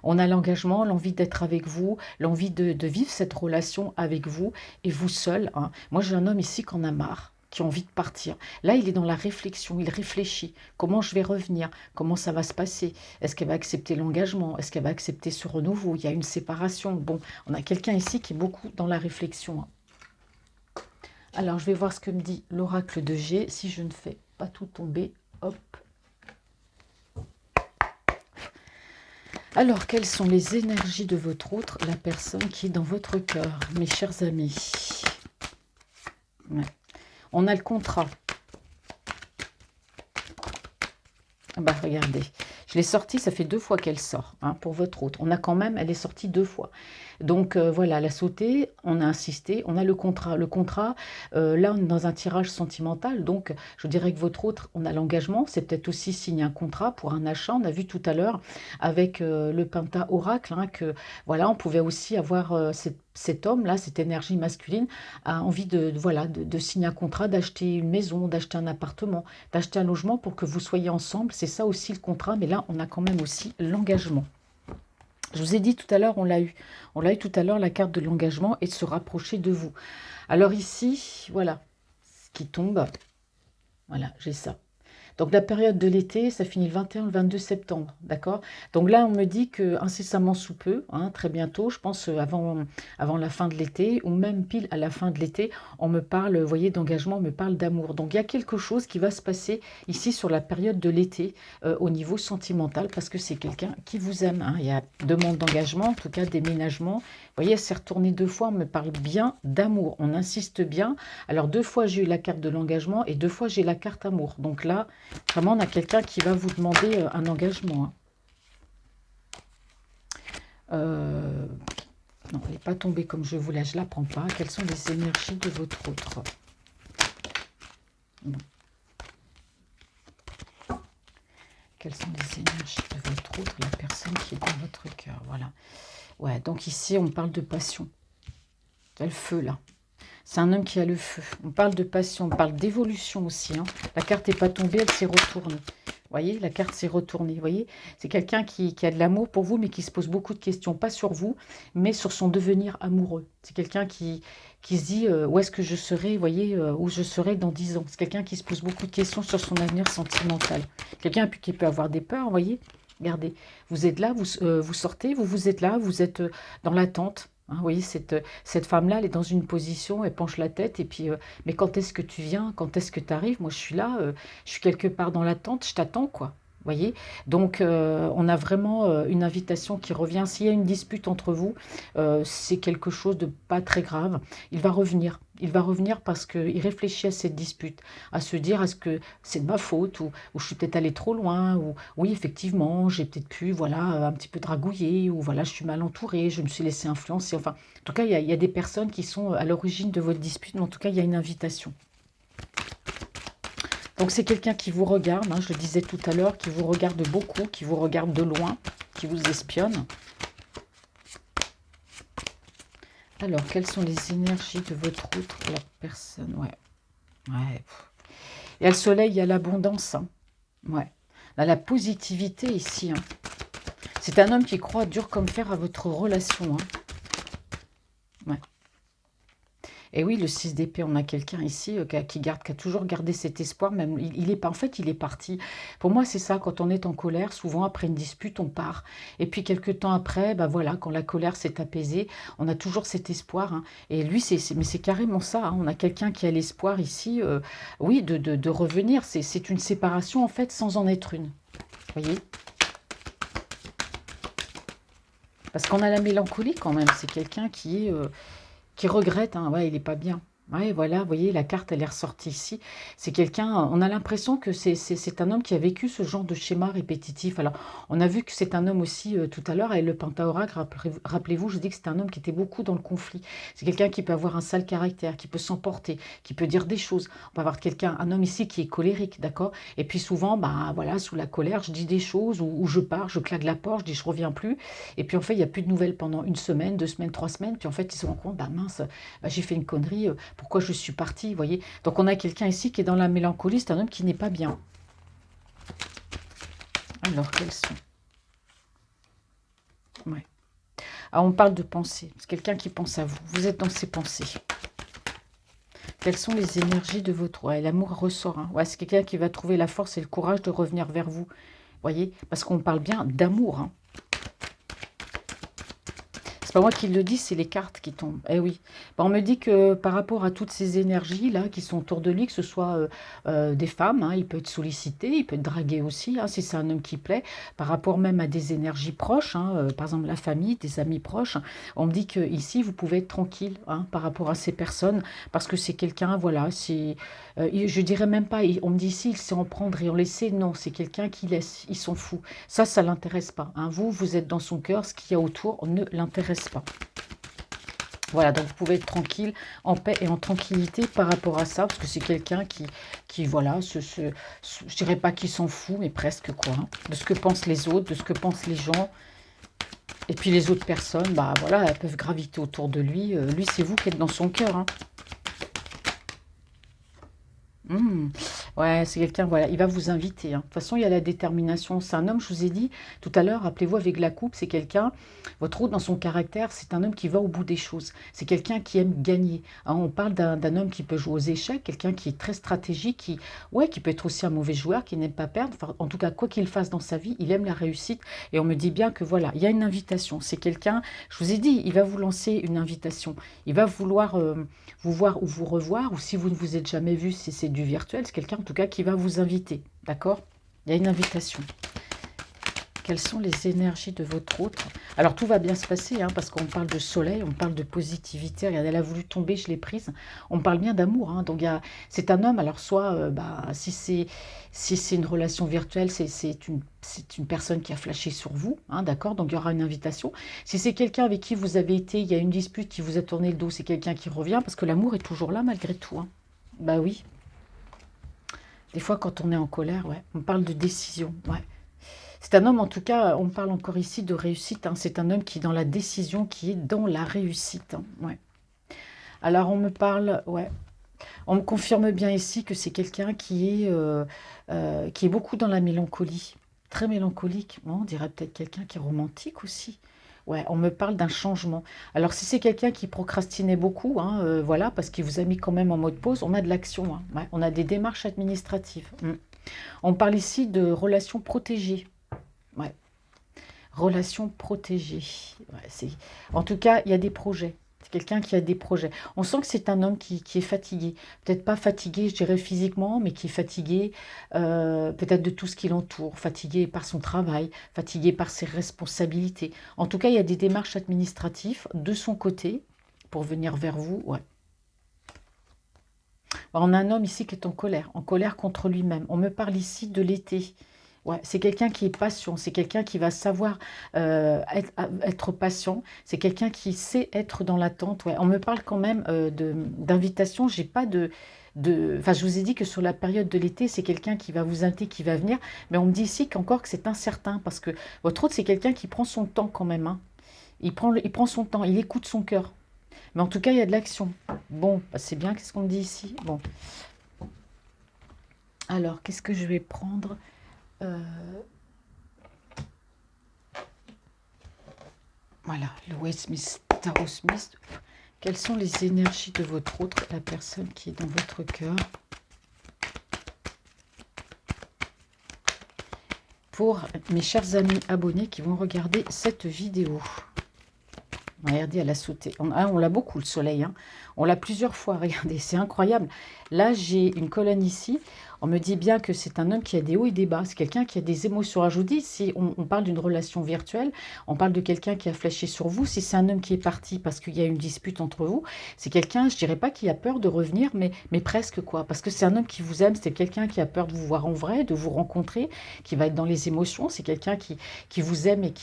On a l'engagement, l'envie d'être avec vous, l'envie de vivre cette relation avec vous et vous seul, hein. Moi, j'ai un homme ici qui en a marre, qui a envie de partir. Là, il est dans la réflexion, il réfléchit. Comment je vais revenir? Comment ça va se passer? Est-ce qu'elle va accepter l'engagement? Est-ce qu'elle va accepter ce renouveau? Il y a une séparation. Bon, on a quelqu'un ici qui est beaucoup dans la réflexion, hein. Alors, je vais voir ce que me dit l'oracle de G. Si je ne fais pas tout tomber, hop. Alors, quelles sont les énergies de votre autre, la personne qui est dans votre cœur, mes chers amis? Ouais. On a le contrat. Ah bah, regardez, je l'ai sortie, ça fait 2 fois qu'elle sort, hein, pour votre autre. On a quand même, elle est sortie 2 fois. Donc voilà, elle a sauté, on a insisté, on a le contrat. Le contrat, là, on est dans un tirage sentimental, donc je dirais que votre autre, on a l'engagement, c'est peut-être aussi signer un contrat pour un achat. On a vu tout à l'heure avec le Penta Oracle, hein, que voilà, on pouvait aussi avoir cet homme-là, cette énergie masculine, a envie voilà, de signer un contrat, d'acheter une maison, d'acheter un appartement, d'acheter un logement pour que vous soyez ensemble. C'est ça aussi le contrat, mais là, on a quand même aussi l'engagement. Je vous ai dit tout à l'heure, on l'a eu. On l'a eu tout à l'heure, la carte de l'engagement et de se rapprocher de vous. Alors ici, voilà, ce qui tombe, voilà, j'ai ça. Donc la période de l'été, ça finit le 21, le 22 septembre, d'accord? Donc là, on me dit que incessamment sous peu, hein, très bientôt, je pense avant la fin de l'été, ou même pile à la fin de l'été, on me parle, vous voyez, d'engagement, on me parle d'amour. Donc il y a quelque chose qui va se passer ici sur la période de l'été au niveau sentimental, parce que c'est quelqu'un qui vous aime, hein. Il y a demande d'engagement, en tout cas déménagement. Vous voyez, elle s'est retournée 2 fois, on me parle bien d'amour, on insiste bien. Alors 2 fois, j'ai eu la carte de l'engagement et 2 fois, j'ai la carte amour. Donc là, vraiment, on a quelqu'un qui va vous demander un engagement, hein. Non, elle n'est pas tombée comme je voulais, je ne la prends pas. Quelles sont les énergies de votre autre? Bon. Quelles sont les énergies de votre autre, la personne qui est dans votre cœur? Voilà. Ouais, donc ici, on parle de passion. Il y a le feu, là. C'est un homme qui a le feu. On parle de passion, on parle d'évolution aussi, hein. La carte n'est pas tombée, elle s'est retournée. Vous voyez, la carte s'est retournée. Vous voyez, c'est quelqu'un qui a de l'amour pour vous, mais qui se pose beaucoup de questions, pas sur vous, mais sur son devenir amoureux. C'est quelqu'un qui se dit où est-ce que je serai, vous voyez, où je serai dans 10 ans. C'est quelqu'un qui se pose beaucoup de questions sur son avenir sentimental. Quelqu'un qui peut avoir des peurs, vous voyez. Regardez, vous êtes là, vous sortez, vous êtes là, vous êtes dans l'attente. Hein, vous voyez, cette femme-là, elle est dans une position, elle penche la tête, et puis, mais quand est-ce que tu viens? Quand est-ce que tu arrives? Moi, je suis là, je suis quelque part dans l'attente, je t'attends, quoi. Vous voyez? Donc, on a vraiment une invitation qui revient. S'il y a une dispute entre vous, c'est quelque chose de pas très grave. Il va revenir. Il va revenir parce qu'il réfléchit à cette dispute, à se dire, est-ce que c'est de ma faute ou je suis peut-être allé trop loin, ou oui, effectivement, j'ai peut-être pu, voilà, un petit peu dragouiller, ou voilà, je suis mal entourée, je me suis laissé influencer. Enfin, en tout cas, il y a des personnes qui sont à l'origine de votre dispute, mais en tout cas, il y a une invitation. Donc, c'est quelqu'un qui vous regarde, hein, je le disais tout à l'heure, qui vous regarde beaucoup, qui vous regarde de loin, qui vous espionne. Alors, quelles sont les énergies de votre autre, la personne? Ouais. Ouais. Il y a le soleil, il y a l'abondance, hein. Ouais. Là, la positivité ici, hein. C'est un homme qui croit dur comme fer à votre relation, hein. Ouais. Et oui, le 6 d'épée, on a quelqu'un ici qui a toujours gardé cet espoir. Même, il est pas, en fait, il est parti. Pour moi, c'est ça, quand on est en colère, souvent après une dispute, on part. Et puis, quelques temps après, bah voilà, quand la colère s'est apaisée, on a toujours cet espoir, hein. Et lui, mais c'est carrément ça, hein. On a quelqu'un qui a l'espoir ici, oui, de revenir. C'est une séparation, en fait, sans en être une. Vous voyez? Parce qu'on a la mélancolie quand même. C'est quelqu'un qui regrette, hein. Ouais, il n'est pas bien. Ouais, voilà, vous voyez, la carte, elle est ressortie ici. C'est quelqu'un, on a l'impression que c'est un homme qui a vécu ce genre de schéma répétitif. Alors, on a vu que c'est un homme aussi tout à l'heure, et le Pentahorac, rappelez-vous, je dis que c'est un homme qui était beaucoup dans le conflit. C'est quelqu'un qui peut avoir un sale caractère, qui peut s'emporter, qui peut dire des choses. On peut avoir quelqu'un, un homme ici qui est colérique, d'accord? Et puis souvent, bah voilà, sous la colère, je dis des choses, ou je pars, je claque la porte, je dis je reviens plus. Et puis en fait, il n'y a plus de nouvelles pendant une semaine, 2 semaines, 3 semaines. Puis en fait, ils se rendent compte, bah mince, bah, j'ai fait une connerie. Pourquoi je suis partie, vous voyez. Donc on a quelqu'un ici qui est dans la mélancolie, c'est un homme qui n'est pas bien. Alors, quels sont? Ouais. Ah, on parle de pensée. C'est quelqu'un qui pense à vous. Vous êtes dans ses pensées. Quelles sont les énergies de votre... Ouais, l'amour ressort. Hein. Ouais, c'est quelqu'un qui va trouver la force et le courage de revenir vers vous. Voyez, parce qu'on parle bien d'amour. Hein. C'est pas moi qui le dis, c'est les cartes qui tombent. Eh oui. Ben, on me dit que par rapport à toutes ces énergies-là qui sont autour de lui, que ce soit des femmes, hein, il peut être sollicité, il peut être dragué aussi, hein, si c'est un homme qui plaît, par rapport même à des énergies proches, hein, par exemple la famille, des amis proches. On me dit que ici vous pouvez être tranquille hein, par rapport à ces personnes, parce que c'est quelqu'un, voilà, c'est, je dirais même pas, on me dit ici, il sait en prendre et en laisser. Non, c'est quelqu'un qui laisse, il s'en fout. Ça l'intéresse pas. Hein. Vous, vous êtes dans son cœur, ce qu'il y a autour ne l'intéresse pas. Voilà, donc vous pouvez être tranquille, en paix et en tranquillité par rapport à ça, parce que c'est quelqu'un qui voilà, je dirais pas qu'il s'en fout, mais presque quoi, hein, de ce que pensent les autres, de ce que pensent les gens. Et puis les autres personnes, bah voilà, elles peuvent graviter autour de lui. Lui, c'est vous qui êtes dans son cœur. Hein. Mmh. Ouais, c'est quelqu'un, voilà, il va vous inviter. Hein. De toute façon, il y a la détermination. C'est un homme, je vous ai dit tout à l'heure, rappelez-vous, avec la coupe, c'est quelqu'un, votre autre dans son caractère, c'est un homme qui va au bout des choses. C'est quelqu'un qui aime gagner. Hein, on parle d'un homme qui peut jouer aux échecs, quelqu'un qui est très stratégique, ouais, qui peut être aussi un mauvais joueur, qui n'aime pas perdre. Enfin, en tout cas, quoi qu'il fasse dans sa vie, il aime la réussite. Et on me dit bien que voilà, il y a une invitation. C'est quelqu'un, je vous ai dit, il va vous lancer une invitation. Il va vouloir vous voir ou vous revoir, ou si vous ne vous êtes jamais vu, si c'est du virtuel, c'est quelqu'un en tout cas qui va vous inviter, d'accord? Il y a une invitation. Quelles sont les énergies de votre autre? Alors tout va bien se passer, hein, parce qu'on parle de soleil, on parle de positivité. Regardez, elle a voulu tomber, je l'ai prise. On parle bien d'amour, hein, donc c'est un homme. Alors soit, bah, si c'est une relation virtuelle, c'est une personne qui a flashé sur vous, hein, d'accord? Donc il y aura une invitation. Si c'est quelqu'un avec qui vous avez été, il y a une dispute qui vous a tourné le dos, c'est quelqu'un qui revient, parce que l'amour est toujours là malgré tout. Hein. Bah oui, des fois quand on est en colère, ouais, on parle de décision, ouais. C'est un homme, en tout cas, on parle encore ici de réussite. Hein. C'est un homme qui est dans la décision, qui est dans la réussite. Hein. Ouais. Alors, on me parle, ouais, on me confirme bien ici que c'est quelqu'un qui est beaucoup dans la mélancolie. Très mélancolique. Bon, on dirait peut-être quelqu'un qui est romantique aussi. Ouais, on me parle d'un changement. Alors, si c'est quelqu'un qui procrastinait beaucoup, hein, voilà, parce qu'il vous a mis quand même en mode pause, on a de l'action. Hein. Ouais, on a des démarches administratives. On parle ici de relations protégées. Ouais. Relation protégée. Ouais, en tout cas, il y a des projets. C'est quelqu'un qui a des projets. On sent que c'est un homme qui est fatigué. Peut-être pas fatigué, je dirais physiquement, mais qui est fatigué peut-être de tout ce qui l'entoure. Fatigué par son travail, fatigué par ses responsabilités. En tout cas, il y a des démarches administratives de son côté pour venir vers vous. Ouais. On a un homme ici qui est en colère contre lui-même. On me parle ici de l'été. Ouais, c'est quelqu'un qui est patient, c'est quelqu'un qui va savoir être patient, c'est quelqu'un qui sait être dans l'attente. Ouais, on me parle quand même d'invitation, j'ai pas enfin, je vous ai dit que sur la période de l'été, c'est quelqu'un qui va vous inviter, qui va venir, mais on me dit ici qu'encore que c'est incertain, parce que votre autre, c'est quelqu'un qui prend son temps quand même. Hein. Il prend son temps, il écoute son cœur. Mais en tout cas, il y a de l'action. Bon, bah, c'est bien, qu'est-ce qu'on me dit ici? Bon, alors, qu'est-ce que je vais prendre? Euh, Voilà, le Westminster Tarot Smith. Quelles sont les énergies de votre autre, la personne qui est dans votre cœur, pour mes chers amis abonnés qui vont regarder cette vidéo? Regardez, elle a sauté. On l'a beaucoup, le soleil. Hein. On l'a plusieurs fois. Regardez, c'est incroyable. Là, j'ai une colonne ici. On me dit bien que c'est un homme qui a des hauts et des bas. C'est quelqu'un qui a des émotions. Alors, je vous dis, si on parle d'une relation virtuelle, on parle de quelqu'un qui a flashé sur vous. Si c'est un homme qui est parti parce qu'il y a une dispute entre vous, c'est quelqu'un, je dirais pas qui a peur de revenir, mais presque quoi. Parce que c'est un homme qui vous aime. C'est quelqu'un qui a peur de vous voir en vrai, de vous rencontrer, qui va être dans les émotions. C'est quelqu'un qui vous aime et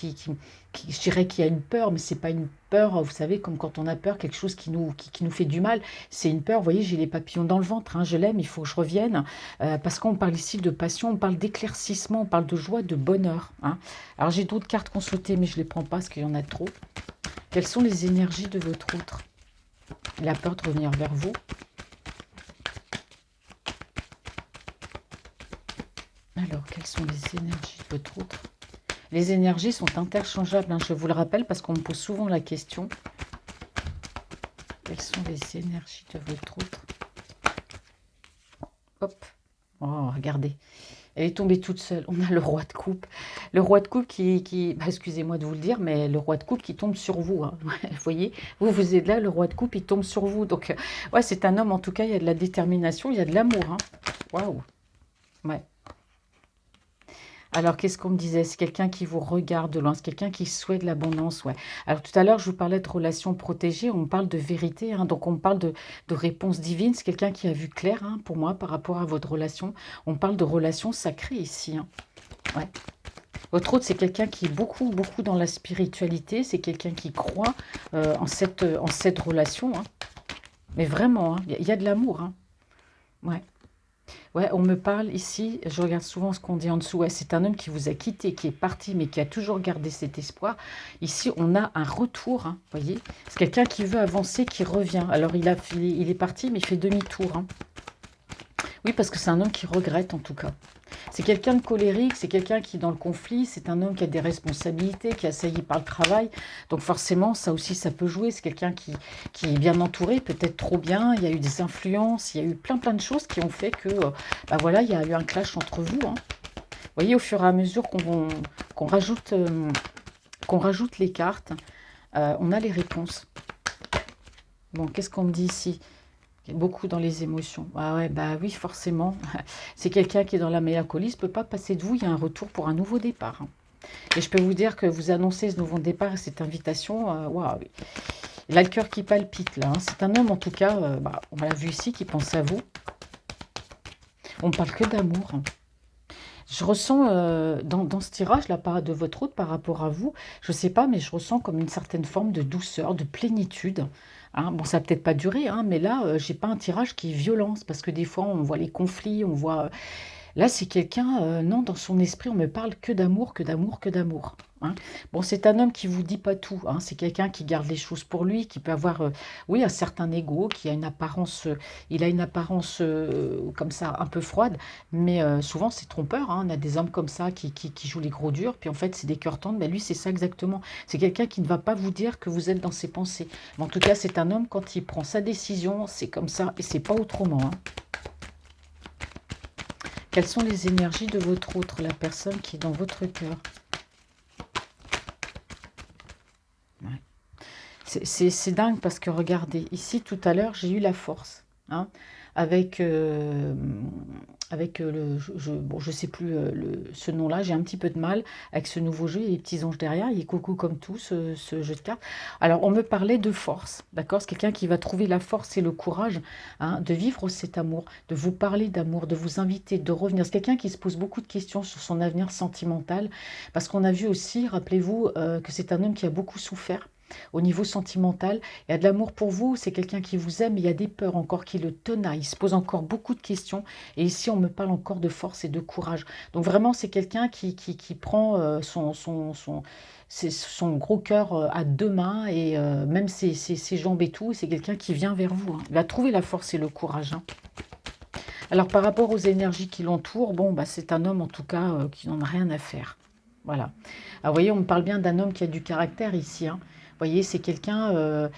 je dirais qu'il y a une peur, mais c'est pas une peur, vous savez, comme quand on a peur, quelque chose qui nous fait du mal. C'est une peur, vous voyez, j'ai les papillons dans le ventre, hein, je l'aime, il faut que je revienne. Parce qu'on parle ici de passion, on parle d'éclaircissement, on parle de joie, de bonheur. Hein. Alors j'ai d'autres cartes consultées, mais je ne les prends pas parce qu'il y en a trop. Quelles sont les énergies de votre outre? Il a peur de revenir vers vous. Alors, quelles sont les énergies de votre outre? Les énergies sont interchangeables, hein, je vous le rappelle, parce qu'on me pose souvent la question. Quelles sont les énergies de votre outre? Hop. Oh, regardez. Elle est tombée toute seule. On a le roi de coupe. Le roi de coupe bah, excusez-moi de vous le dire, mais le roi de coupe qui tombe sur vous. Hein. Vous voyez, vous êtes là, le roi de coupe, il tombe sur vous. Donc, ouais, c'est un homme, en tout cas, il y a de la détermination, il y a de l'amour. Hein. Waouh. Ouais. Alors, qu'est-ce qu'on me disait? C'est quelqu'un qui vous regarde de loin, c'est quelqu'un qui souhaite l'abondance, ouais. Alors, tout à l'heure, je vous parlais de relations protégées, on parle de vérité, hein, donc on parle de réponse divine. C'est quelqu'un qui a vu clair, hein, pour moi, par rapport à votre relation. On parle de relations sacrées ici, hein. Ouais. Votre autre, c'est quelqu'un qui est beaucoup, beaucoup dans la spiritualité. C'est quelqu'un qui croit en cette relation, hein. Mais vraiment, hein, il y a de l'amour, hein. Ouais. Ouais, on me parle ici, je regarde souvent ce qu'on dit en dessous. Ouais, c'est un homme qui vous a quitté, qui est parti, mais qui a toujours gardé cet espoir. Ici, on a un retour, hein, voyez. C'est quelqu'un qui veut avancer, qui revient. Alors, il est parti, mais il fait demi-tour. Hein. Oui, parce que c'est un homme qui regrette, en tout cas. C'est quelqu'un de colérique, c'est quelqu'un qui est dans le conflit, c'est un homme qui a des responsabilités, qui est assailli par le travail. Donc forcément, ça aussi, ça peut jouer. C'est quelqu'un qui est bien entouré, peut-être trop bien. Il y a eu des influences, il y a eu plein de choses qui ont fait que, bah voilà, il y a eu un clash entre vous. Hein. Vous voyez, au fur et à mesure qu'on rajoute, les cartes, on a les réponses. Bon, qu'est-ce qu'on me dit ici? Beaucoup dans les émotions. Ah ouais, bah oui, forcément. C'est quelqu'un qui est dans la mélancolie, il ne peut pas passer de vous, il y a un retour pour un nouveau départ. Hein. Et je peux vous dire que vous annoncez ce nouveau départ et cette invitation, waouh. Il a le cœur qui palpite là. Hein. C'est un homme en tout cas, bah, on l'a vu ici, qui pense à vous. On ne parle que d'amour. Hein. Je ressens dans ce tirage là de votre route par rapport à vous, je ne sais pas, mais je ressens comme une certaine forme de douceur, de plénitude. Hein. Bon, ça n'a peut-être pas duré, hein, mais là, j'ai pas un tirage qui est violent, parce que des fois, on voit les conflits, on voit... Là, c'est quelqu'un, non, dans son esprit, on me parle que d'amour, que d'amour, que d'amour. Hein. Bon, c'est un homme qui vous dit pas tout. Hein. C'est quelqu'un qui garde les choses pour lui, qui peut avoir, oui, un certain ego, qui a une apparence, il a une apparence comme ça, un peu froide, mais souvent c'est trompeur. Hein. On a des hommes comme ça qui jouent les gros durs, puis en fait c'est des cœurs tendres. Mais lui, c'est ça exactement. C'est quelqu'un qui ne va pas vous dire que vous êtes dans ses pensées. Mais en tout cas, c'est un homme, quand il prend sa décision, c'est comme ça et c'est pas autrement. Hein. Quelles sont les énergies de votre autre, la personne qui est dans votre cœur? Ouais. C'est dingue parce que regardez, ici tout à l'heure, j'ai eu la force. Hein, avec bon, je sais plus ce nom-là, j'ai un petit peu de mal avec ce nouveau jeu, il y a les petits anges derrière, il est coucou comme tout ce jeu de cartes. Alors, on me parlait de force, d'accord? C'est quelqu'un qui va trouver la force et le courage, hein, de vivre cet amour, de vous parler d'amour, de vous inviter, de revenir. C'est quelqu'un qui se pose beaucoup de questions sur son avenir sentimental, parce qu'on a vu aussi, rappelez-vous, que c'est un homme qui a beaucoup souffert au niveau sentimental. Il y a de l'amour pour vous, c'est quelqu'un qui vous aime, mais il y a des peurs encore qui le tenaillent, il se pose encore beaucoup de questions, et ici on me parle encore de force et de courage. Donc vraiment c'est quelqu'un qui prend son gros cœur à deux mains, et même ses jambes et tout, c'est quelqu'un qui vient vers vous. Hein. Il va trouver la force et le courage. Hein. Alors par rapport aux énergies qui l'entourent, bon, bah, c'est un homme en tout cas qui n'en a rien à faire. Voilà. Alors, vous voyez, on me parle bien d'un homme qui a du caractère ici. Hein. Vous voyez, c'est quelqu'un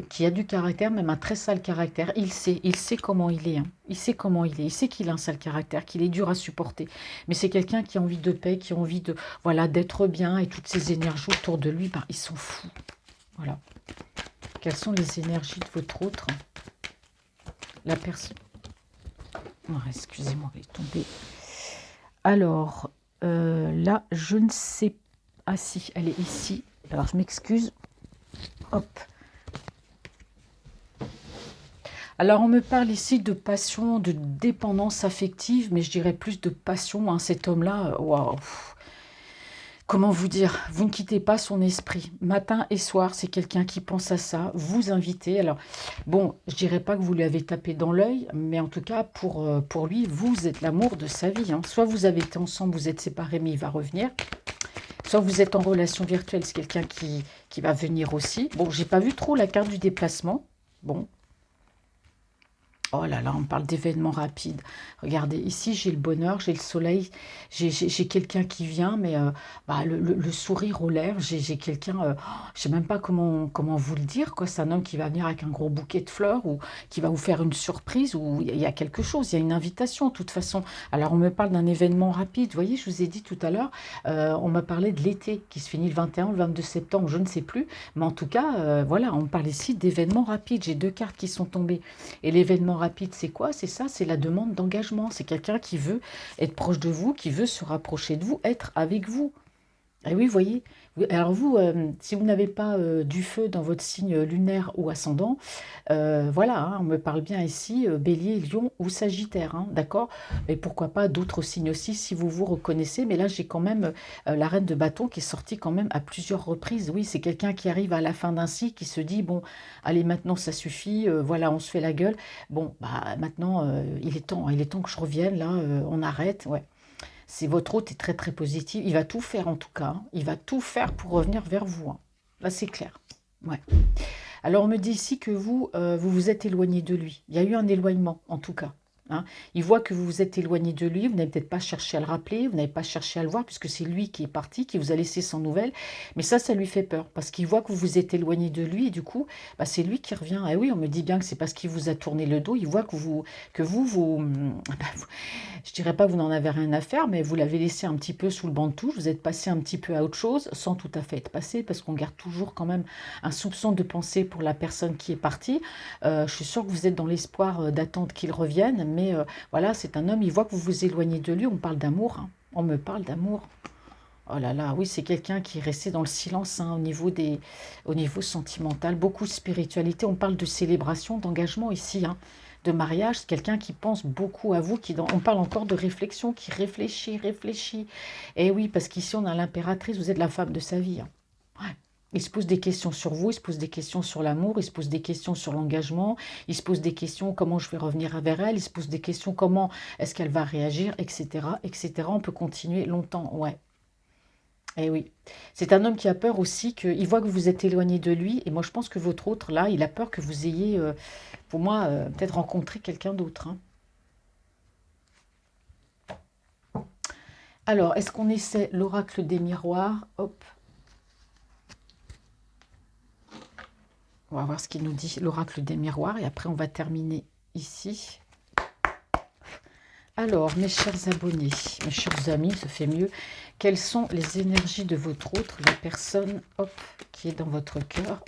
qui a du caractère, même un très sale caractère. Il sait comment il est. Hein. Il sait comment il est. Il sait qu'il a un sale caractère, qu'il est dur à supporter. Mais c'est quelqu'un qui a envie de paix, qui a envie de, voilà, d'être bien, et toutes ces énergies autour de lui, ben, ils sont fous. Voilà. Quelles sont les énergies de votre autre? La personne... Oh, excusez-moi, elle est tombée. Alors, là, je ne sais pas. Ah si, elle est ici. Alors, je m'excuse. Hop. Alors, on me parle ici de passion, de dépendance affective, mais je dirais plus de passion. Hein. Cet homme-là, waouh. Comment vous dire? Vous ne quittez pas son esprit. Matin et soir, c'est quelqu'un qui pense à ça, vous invitez. Alors, bon, je dirais pas que vous lui avez tapé dans l'œil, mais en tout cas, pour lui, vous êtes l'amour de sa vie. Hein. Soit vous avez été ensemble, vous êtes séparés, mais il va revenir. Soit vous êtes en relation virtuelle, c'est quelqu'un qui va venir aussi. Bon, j'ai pas vu trop la carte du déplacement. Bon. Oh là là, on parle d'événements rapides. Regardez, ici, j'ai le bonheur, j'ai le soleil, j'ai quelqu'un qui vient, mais bah, le sourire aux lèvres, j'ai quelqu'un, je ne sais même pas comment vous le dire, quoi. C'est un homme qui va venir avec un gros bouquet de fleurs ou qui va vous faire une surprise ou il y a quelque chose, il y a une invitation de toute façon. Alors, on me parle d'un événement rapide. Vous voyez, je vous ai dit tout à l'heure, on m'a parlé de l'été qui se finit le 21 ou le 22 septembre, je ne sais plus. Mais en tout cas, voilà, on parle ici d'événements rapides. J'ai 2 cartes qui sont tombées. Et l'événement rapide, c'est quoi? C'est ça, c'est la demande d'engagement. C'est quelqu'un qui veut être proche de vous, qui veut se rapprocher de vous, être avec vous. Et oui, vous voyez. Alors vous, si vous n'avez pas du feu dans votre signe lunaire ou ascendant, voilà, hein, on me parle bien ici, Bélier, Lion ou Sagittaire, hein, d'accord? Et pourquoi pas d'autres signes aussi si vous vous reconnaissez. Mais là, j'ai quand même la reine de bâton qui est sortie quand même à plusieurs reprises. Oui, c'est quelqu'un qui arrive à la fin d'un cycle, qui se dit, bon, allez, maintenant ça suffit, voilà, on se fait la gueule. Bon, bah maintenant, il est temps que je revienne, là, on arrête, ouais. Si votre hôte est très très positif, il va tout faire en tout cas. Hein. Il va tout faire pour revenir vers vous. Hein. Là, c'est clair. Ouais. Alors, on me dit ici que vous vous êtes éloigné de lui. Il y a eu un éloignement, en tout cas. Hein. Il voit que vous vous êtes éloigné de lui, vous n'avez peut-être pas cherché à le rappeler, vous n'avez pas cherché à le voir, puisque c'est lui qui est parti, qui vous a laissé sans nouvelles. Mais ça lui fait peur, parce qu'il voit que vous vous êtes éloigné de lui, et du coup, bah, c'est lui qui revient. Et oui, on me dit bien que c'est parce qu'il vous a tourné le dos, il voit que je dirais pas que vous n'en avez rien à faire, mais vous l'avez laissé un petit peu sous le banc de touche, vous êtes passé un petit peu à autre chose, sans tout à fait être passé, parce qu'on garde toujours quand même un soupçon de pensée pour la personne qui est partie. Je suis sûre que vous êtes dans l'espoir d'attendre qu'il revienne, mais voilà, c'est un homme, il voit que vous vous éloignez de lui, on parle d'amour, hein. On me parle d'amour. Oh là là, oui, c'est quelqu'un qui est resté dans le silence hein, au niveau sentimental, beaucoup de spiritualité, on parle de célébration, d'engagement ici, hein, de mariage, c'est quelqu'un qui pense beaucoup à vous, on parle encore de réflexion, qui réfléchit, réfléchit. Et oui, parce qu'ici on a l'impératrice, vous êtes la femme de sa vie. Hein. Ouais. Il se pose des questions sur vous, il se pose des questions sur l'amour, il se pose des questions sur l'engagement, il se pose des questions comment je vais revenir vers elle, il se pose des questions comment est-ce qu'elle va réagir, etc., etc. On peut continuer longtemps, ouais. Eh oui, c'est un homme qui a peur aussi, qu'il voit que vous êtes éloigné de lui, et moi je pense que votre autre, là, il a peur que vous ayez, pour moi, peut-être rencontré quelqu'un d'autre. Hein. Alors, est-ce qu'on essaie l'oracle des miroirs? Hop, on va voir ce qu'il nous dit, l'oracle des miroirs, et après on va terminer ici. Alors, mes chers abonnés, mes chers amis, ça fait mieux. Quelles sont les énergies de votre autre, la personne hop, qui est dans votre cœur?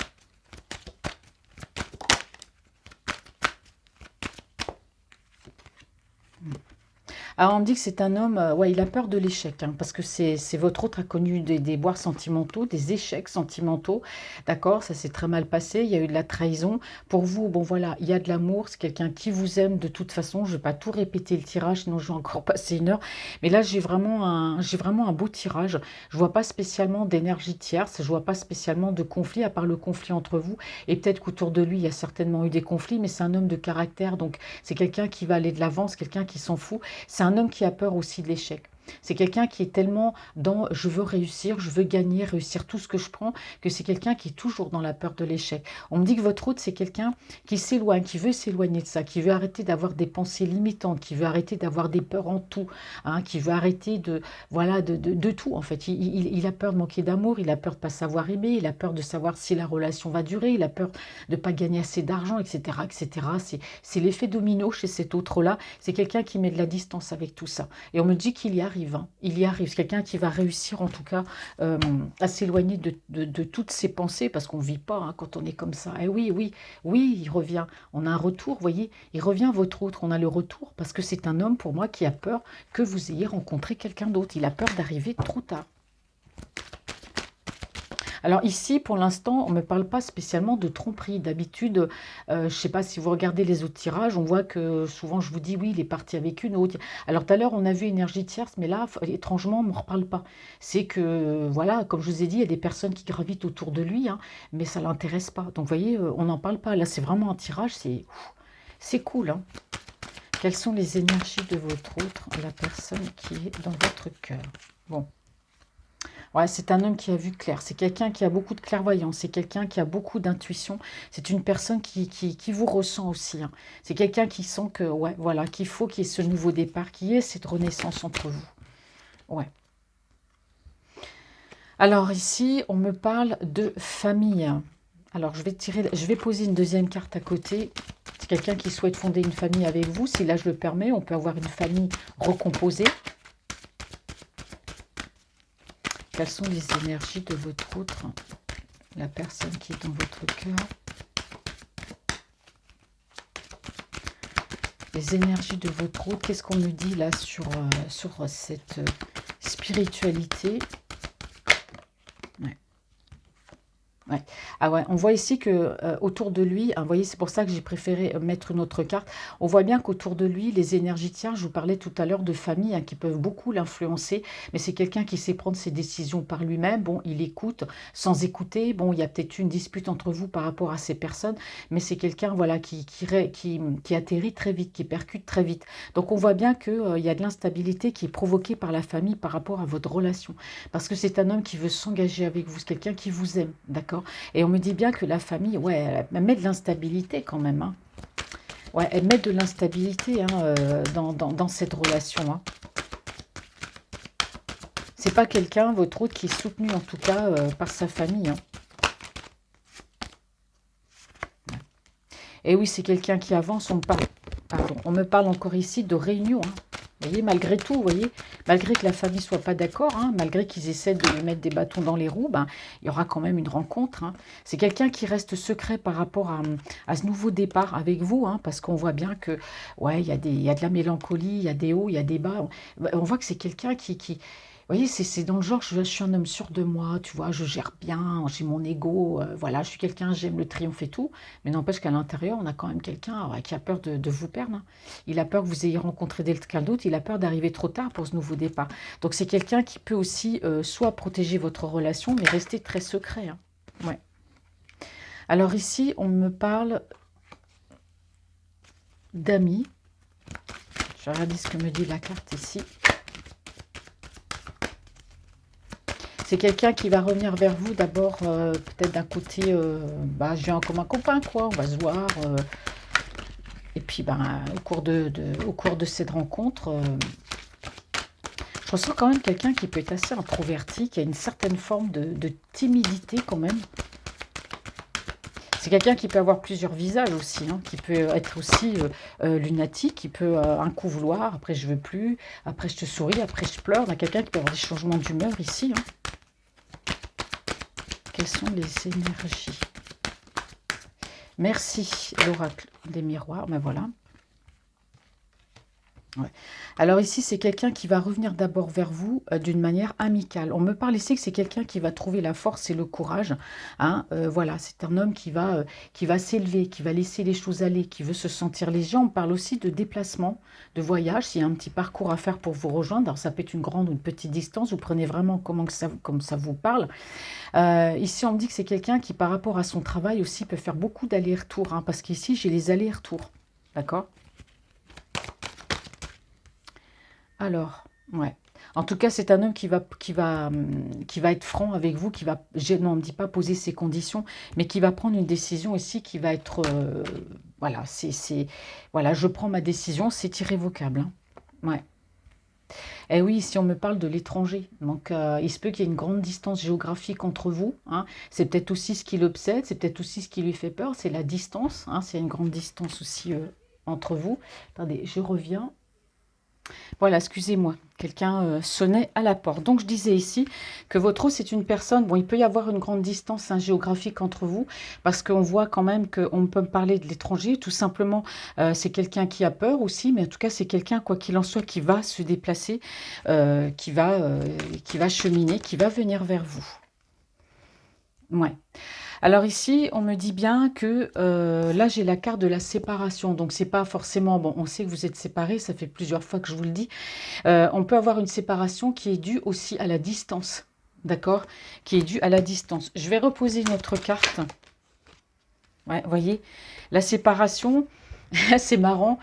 Alors, on me dit que c'est un homme, ouais, il a peur de l'échec, hein, parce que c'est votre autre a connu des boires sentimentaux, des échecs sentimentaux, d'accord, ça s'est très mal passé, il y a eu de la trahison. Pour vous, bon voilà, il y a de l'amour, c'est quelqu'un qui vous aime de toute façon, je ne vais pas tout répéter le tirage, sinon je vais encore passer 1 heure, mais là j'ai vraiment un beau tirage, je vois pas spécialement d'énergie tierce, je vois pas spécialement de conflit, à part le conflit entre vous, et peut-être qu'autour de lui, il y a certainement eu des conflits, mais c'est un homme de caractère, donc c'est quelqu'un qui va aller de l'avant, c'est quelqu'un qui s'en fout, c'est un homme qui a peur aussi de l'échec. C'est quelqu'un qui est tellement dans je veux réussir, je veux gagner, réussir tout ce que je prends, que c'est quelqu'un qui est toujours dans la peur de l'échec. On me dit que votre hôte, c'est quelqu'un qui s'éloigne, qui veut s'éloigner de ça, qui veut arrêter d'avoir des pensées limitantes, qui veut arrêter d'avoir des peurs en tout, hein, qui veut arrêter de, voilà, de tout en fait. Il a peur de manquer d'amour, il a peur de ne pas savoir aimer, il a peur de savoir si la relation va durer, il a peur de ne pas gagner assez d'argent, etc. etc. C'est l'effet domino chez cet autre-là. C'est quelqu'un qui met de la distance avec tout ça. Et on me dit qu'il y arrive. arrive, hein. Il y arrive. C'est quelqu'un qui va réussir, en tout cas, à s'éloigner de toutes ses pensées, parce qu'on ne vit pas hein, quand on est comme ça. Et oui, oui, oui, il revient. On a un retour, vous voyez, il revient votre autre. On a le retour, parce que c'est un homme, pour moi, qui a peur que vous ayez rencontré quelqu'un d'autre. Il a peur d'arriver trop tard. Alors ici, pour l'instant, on ne me parle pas spécialement de tromperie. D'habitude, je ne sais pas si vous regardez les autres tirages, on voit que souvent je vous dis oui, il est parti avec une autre. Alors tout à l'heure, on a vu énergie tierce, mais là, étrangement, on ne me reparle pas. C'est que, voilà, comme je vous ai dit, il y a des personnes qui gravitent autour de lui, hein, mais ça ne l'intéresse pas. Donc vous voyez, on n'en parle pas. Là, c'est vraiment un tirage, c'est cool. Hein. Quelles sont les énergies de votre autre, la personne qui est dans votre cœur? Bon. Ouais, c'est un homme qui a vu clair. C'est quelqu'un qui a beaucoup de clairvoyance. C'est quelqu'un qui a beaucoup d'intuition. C'est une personne qui vous ressent aussi. Hein. C'est quelqu'un qui sent que, ouais, voilà, qu'il faut qu'il y ait ce nouveau départ, qu'il y ait cette renaissance entre vous. Ouais. Alors ici, on me parle de famille. Alors, je vais poser une deuxième carte à côté. C'est quelqu'un qui souhaite fonder une famille avec vous. Si là, je le permets, on peut avoir une famille recomposée. Quelles sont les énergies de votre autre, la personne qui est dans votre cœur? Les énergies de votre autre, qu'est-ce qu'on me dit là sur cette spiritualité? Ouais. Ouais. Ah ouais, on voit ici que autour de lui, hein, vous voyez, c'est pour ça que j'ai préféré mettre une autre carte. On voit bien qu'autour de lui, les énergies tierces, je vous parlais tout à l'heure de famille, hein, qui peuvent beaucoup l'influencer, mais c'est quelqu'un qui sait prendre ses décisions par lui-même. Bon, il écoute sans écouter. Bon, il y a peut-être une dispute entre vous par rapport à ces personnes, mais c'est quelqu'un voilà, qui atterrit très vite, qui percute très vite. Donc on voit bien qu'il y a de l'instabilité qui est provoquée par la famille par rapport à votre relation. Parce que c'est un homme qui veut s'engager avec vous, c'est quelqu'un qui vous aime, d'accord? Et on me dit bien que la famille, ouais, elle met de l'instabilité quand même. Hein. Ouais, elle met de l'instabilité hein, dans cette relation. Hein. C'est pas quelqu'un, votre autre, qui est soutenu en tout cas par sa famille. Hein. Et oui, c'est quelqu'un qui avance. On me parle encore ici de réunion. Hein. Vous voyez, malgré tout, vous voyez, malgré que la famille ne soit pas d'accord, hein, malgré qu'ils essaient de mettre des bâtons dans les roues, ben, il y aura quand même une rencontre. Hein. C'est quelqu'un qui reste secret par rapport à ce nouveau départ avec vous, hein, parce qu'on voit bien que, ouais, il y a de la mélancolie, il y a des hauts, il y a des bas. On voit que c'est quelqu'un qui vous voyez, c'est dans le genre, je suis un homme sûr de moi, tu vois, je gère bien, j'ai mon ego, voilà, je suis quelqu'un, j'aime le triomphe et tout, mais n'empêche qu'à l'intérieur, on a quand même quelqu'un qui a peur de vous perdre. Hein. Il a peur que vous ayez rencontré quelqu'un d'autre, il a peur d'arriver trop tard pour ce nouveau départ. Donc c'est quelqu'un qui peut aussi soit protéger votre relation, mais rester très secret. Hein. Ouais. Alors ici, on me parle d'amis. Je vais regarder ce que me dit la carte ici. C'est quelqu'un qui va revenir vers vous d'abord, peut-être d'un côté, je viens comme un copain, quoi, on va se voir. Et puis, au cours de cette rencontre, je ressens quand même quelqu'un qui peut être assez introverti, qui a une certaine forme de timidité quand même. C'est quelqu'un qui peut avoir plusieurs visages aussi, hein, qui peut être aussi lunatique, qui peut un coup vouloir, après je veux plus, après je te souris, après je pleure. On a quelqu'un qui peut avoir des changements d'humeur ici, hein. Quelles sont les énergies? Merci, l'oracle des miroirs. Ben voilà. Ouais. Alors ici, c'est quelqu'un qui va revenir d'abord vers vous d'une manière amicale. On me parle ici que c'est quelqu'un qui va trouver la force et le courage. Hein, voilà, c'est un homme qui va s'élever, qui va laisser les choses aller, qui veut se sentir léger. On parle aussi de déplacement, de voyage. S'il y a un petit parcours à faire pour vous rejoindre, alors ça peut être une grande ou une petite distance. Vous prenez vraiment comme ça vous parle. Ici, on me dit que c'est quelqu'un qui, par rapport à son travail aussi, peut faire beaucoup d'allers-retours. Hein, parce qu'ici, j'ai les allers-retours. D'accord ? Alors, ouais. En tout cas, c'est un homme qui va être franc avec vous, non, on ne me dit pas poser ses conditions, mais qui va prendre une décision ici qui va être, voilà, voilà, je prends ma décision, c'est irrévocable. Hein. Ouais. Et oui, si on me parle de l'étranger, donc il se peut qu'il y ait une grande distance géographique entre vous. Hein. C'est peut-être aussi ce qui l'obsède, c'est peut-être aussi ce qui lui fait peur, c'est la distance. Hein. C'est une grande distance aussi entre vous. Attendez, je reviens. Voilà, excusez-moi, quelqu'un sonnait à la porte. Donc je disais ici que votre hôte, c'est une personne, bon, il peut y avoir une grande distance géographique entre vous, parce qu'on voit quand même qu'on peut parler de l'étranger, tout simplement, c'est quelqu'un qui a peur aussi, mais en tout cas, c'est quelqu'un, quoi qu'il en soit, qui va se déplacer, qui va cheminer, qui va venir vers vous. Ouais. Alors ici, on me dit bien que là, j'ai la carte de la séparation. Donc, c'est pas forcément... Bon, on sait que vous êtes séparés, ça fait plusieurs fois que je vous le dis. On peut avoir une séparation qui est due aussi à la distance. D'accord? Qui est due à la distance. Je vais reposer notre carte. Ouais, vous voyez, la séparation, c'est marrant.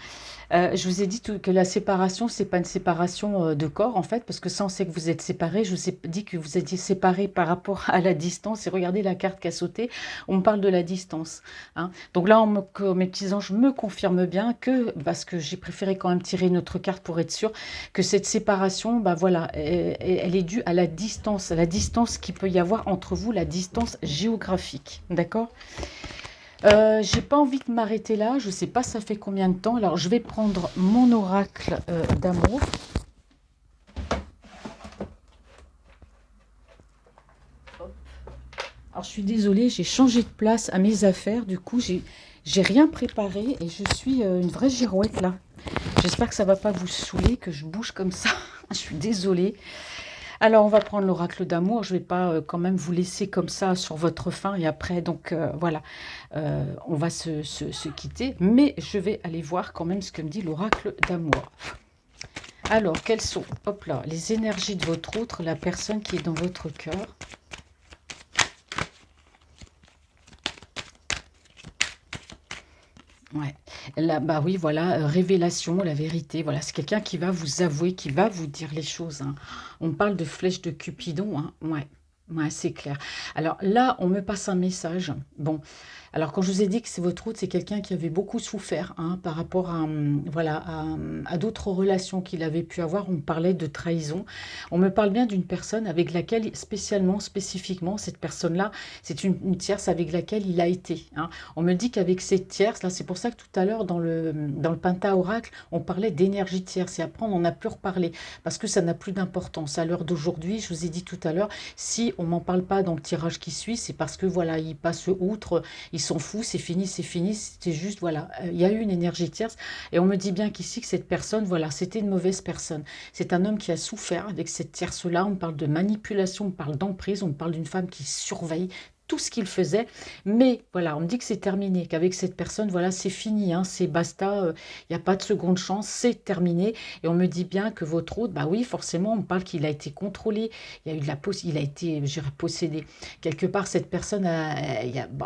Je vous ai dit que la séparation, c'est pas une séparation de corps, en fait, parce que ça, on sait que vous êtes séparés. Je vous ai dit que vous étiez séparés par rapport à la distance. Et regardez la carte qui a sauté. On me parle de la distance. Hein. Donc là, mes petits anges me confirment bien que, parce que j'ai préféré quand même tirer notre carte pour être sûr, que cette séparation, bah voilà, elle est due à la distance qu'il peut y avoir entre vous, la distance géographique. D'accord? J'ai pas envie de m'arrêter là, je sais pas ça fait combien de temps. Alors je vais prendre mon oracle d'amour. Alors je suis désolée, j'ai changé de place à mes affaires, du coup j'ai rien préparé et je suis une vraie girouette là. J'espère que ça va pas vous saouler, que je bouge comme ça. Je suis désolée. Alors, on va prendre l'oracle d'amour. Je ne vais pas quand même vous laisser comme ça sur votre faim. Et après, donc voilà, on va se quitter. Mais je vais aller voir quand même ce que me dit l'oracle d'amour. Alors, quelles sont, hop là, les énergies de votre autre, la personne qui est dans votre cœur? Ouais. Là, bah oui, voilà, révélation, la vérité. Voilà, c'est quelqu'un qui va vous avouer, qui va vous dire les choses. Hein. On parle de flèche de Cupidon. Hein. Ouais. Ouais, c'est clair. Alors là, on me passe un message. Bon, alors quand je vous ai dit que c'est votre route, c'est quelqu'un qui avait beaucoup souffert hein, par rapport à, voilà, à d'autres relations qu'il avait pu avoir. On parlait de trahison. On me parle bien d'une personne avec laquelle, spécifiquement, cette personne-là, c'est une tierce avec laquelle il a été. Hein. On me dit qu'avec cette tierce, là, c'est pour ça que tout à l'heure, dans le Penta-Oracle, on parlait d'énergie tierce. Et après, on n'en a plus reparlé parce que ça n'a plus d'importance. À l'heure d'aujourd'hui, je vous ai dit tout à l'heure, si on m'en parle pas dans le tirage qui suit, c'est parce que voilà, il passe outre, il s'en fout, c'est fini, c'est juste, voilà, il y a eu une énergie tierce, et on me dit bien qu'ici, que cette personne, voilà, c'était une mauvaise personne. C'est un homme qui a souffert avec cette tierce-là, on parle de manipulation, on parle d'emprise, on parle d'une femme qui surveille, tout ce qu'il faisait, mais voilà, on me dit que c'est terminé, qu'avec cette personne, voilà, c'est fini, hein, c'est basta, il n'y a pas de seconde chance, c'est terminé, et on me dit bien que votre hôte, bah oui, forcément, on parle qu'il a été contrôlé, il y a eu de la il a été, je dirais, possédé. Quelque part, cette personne,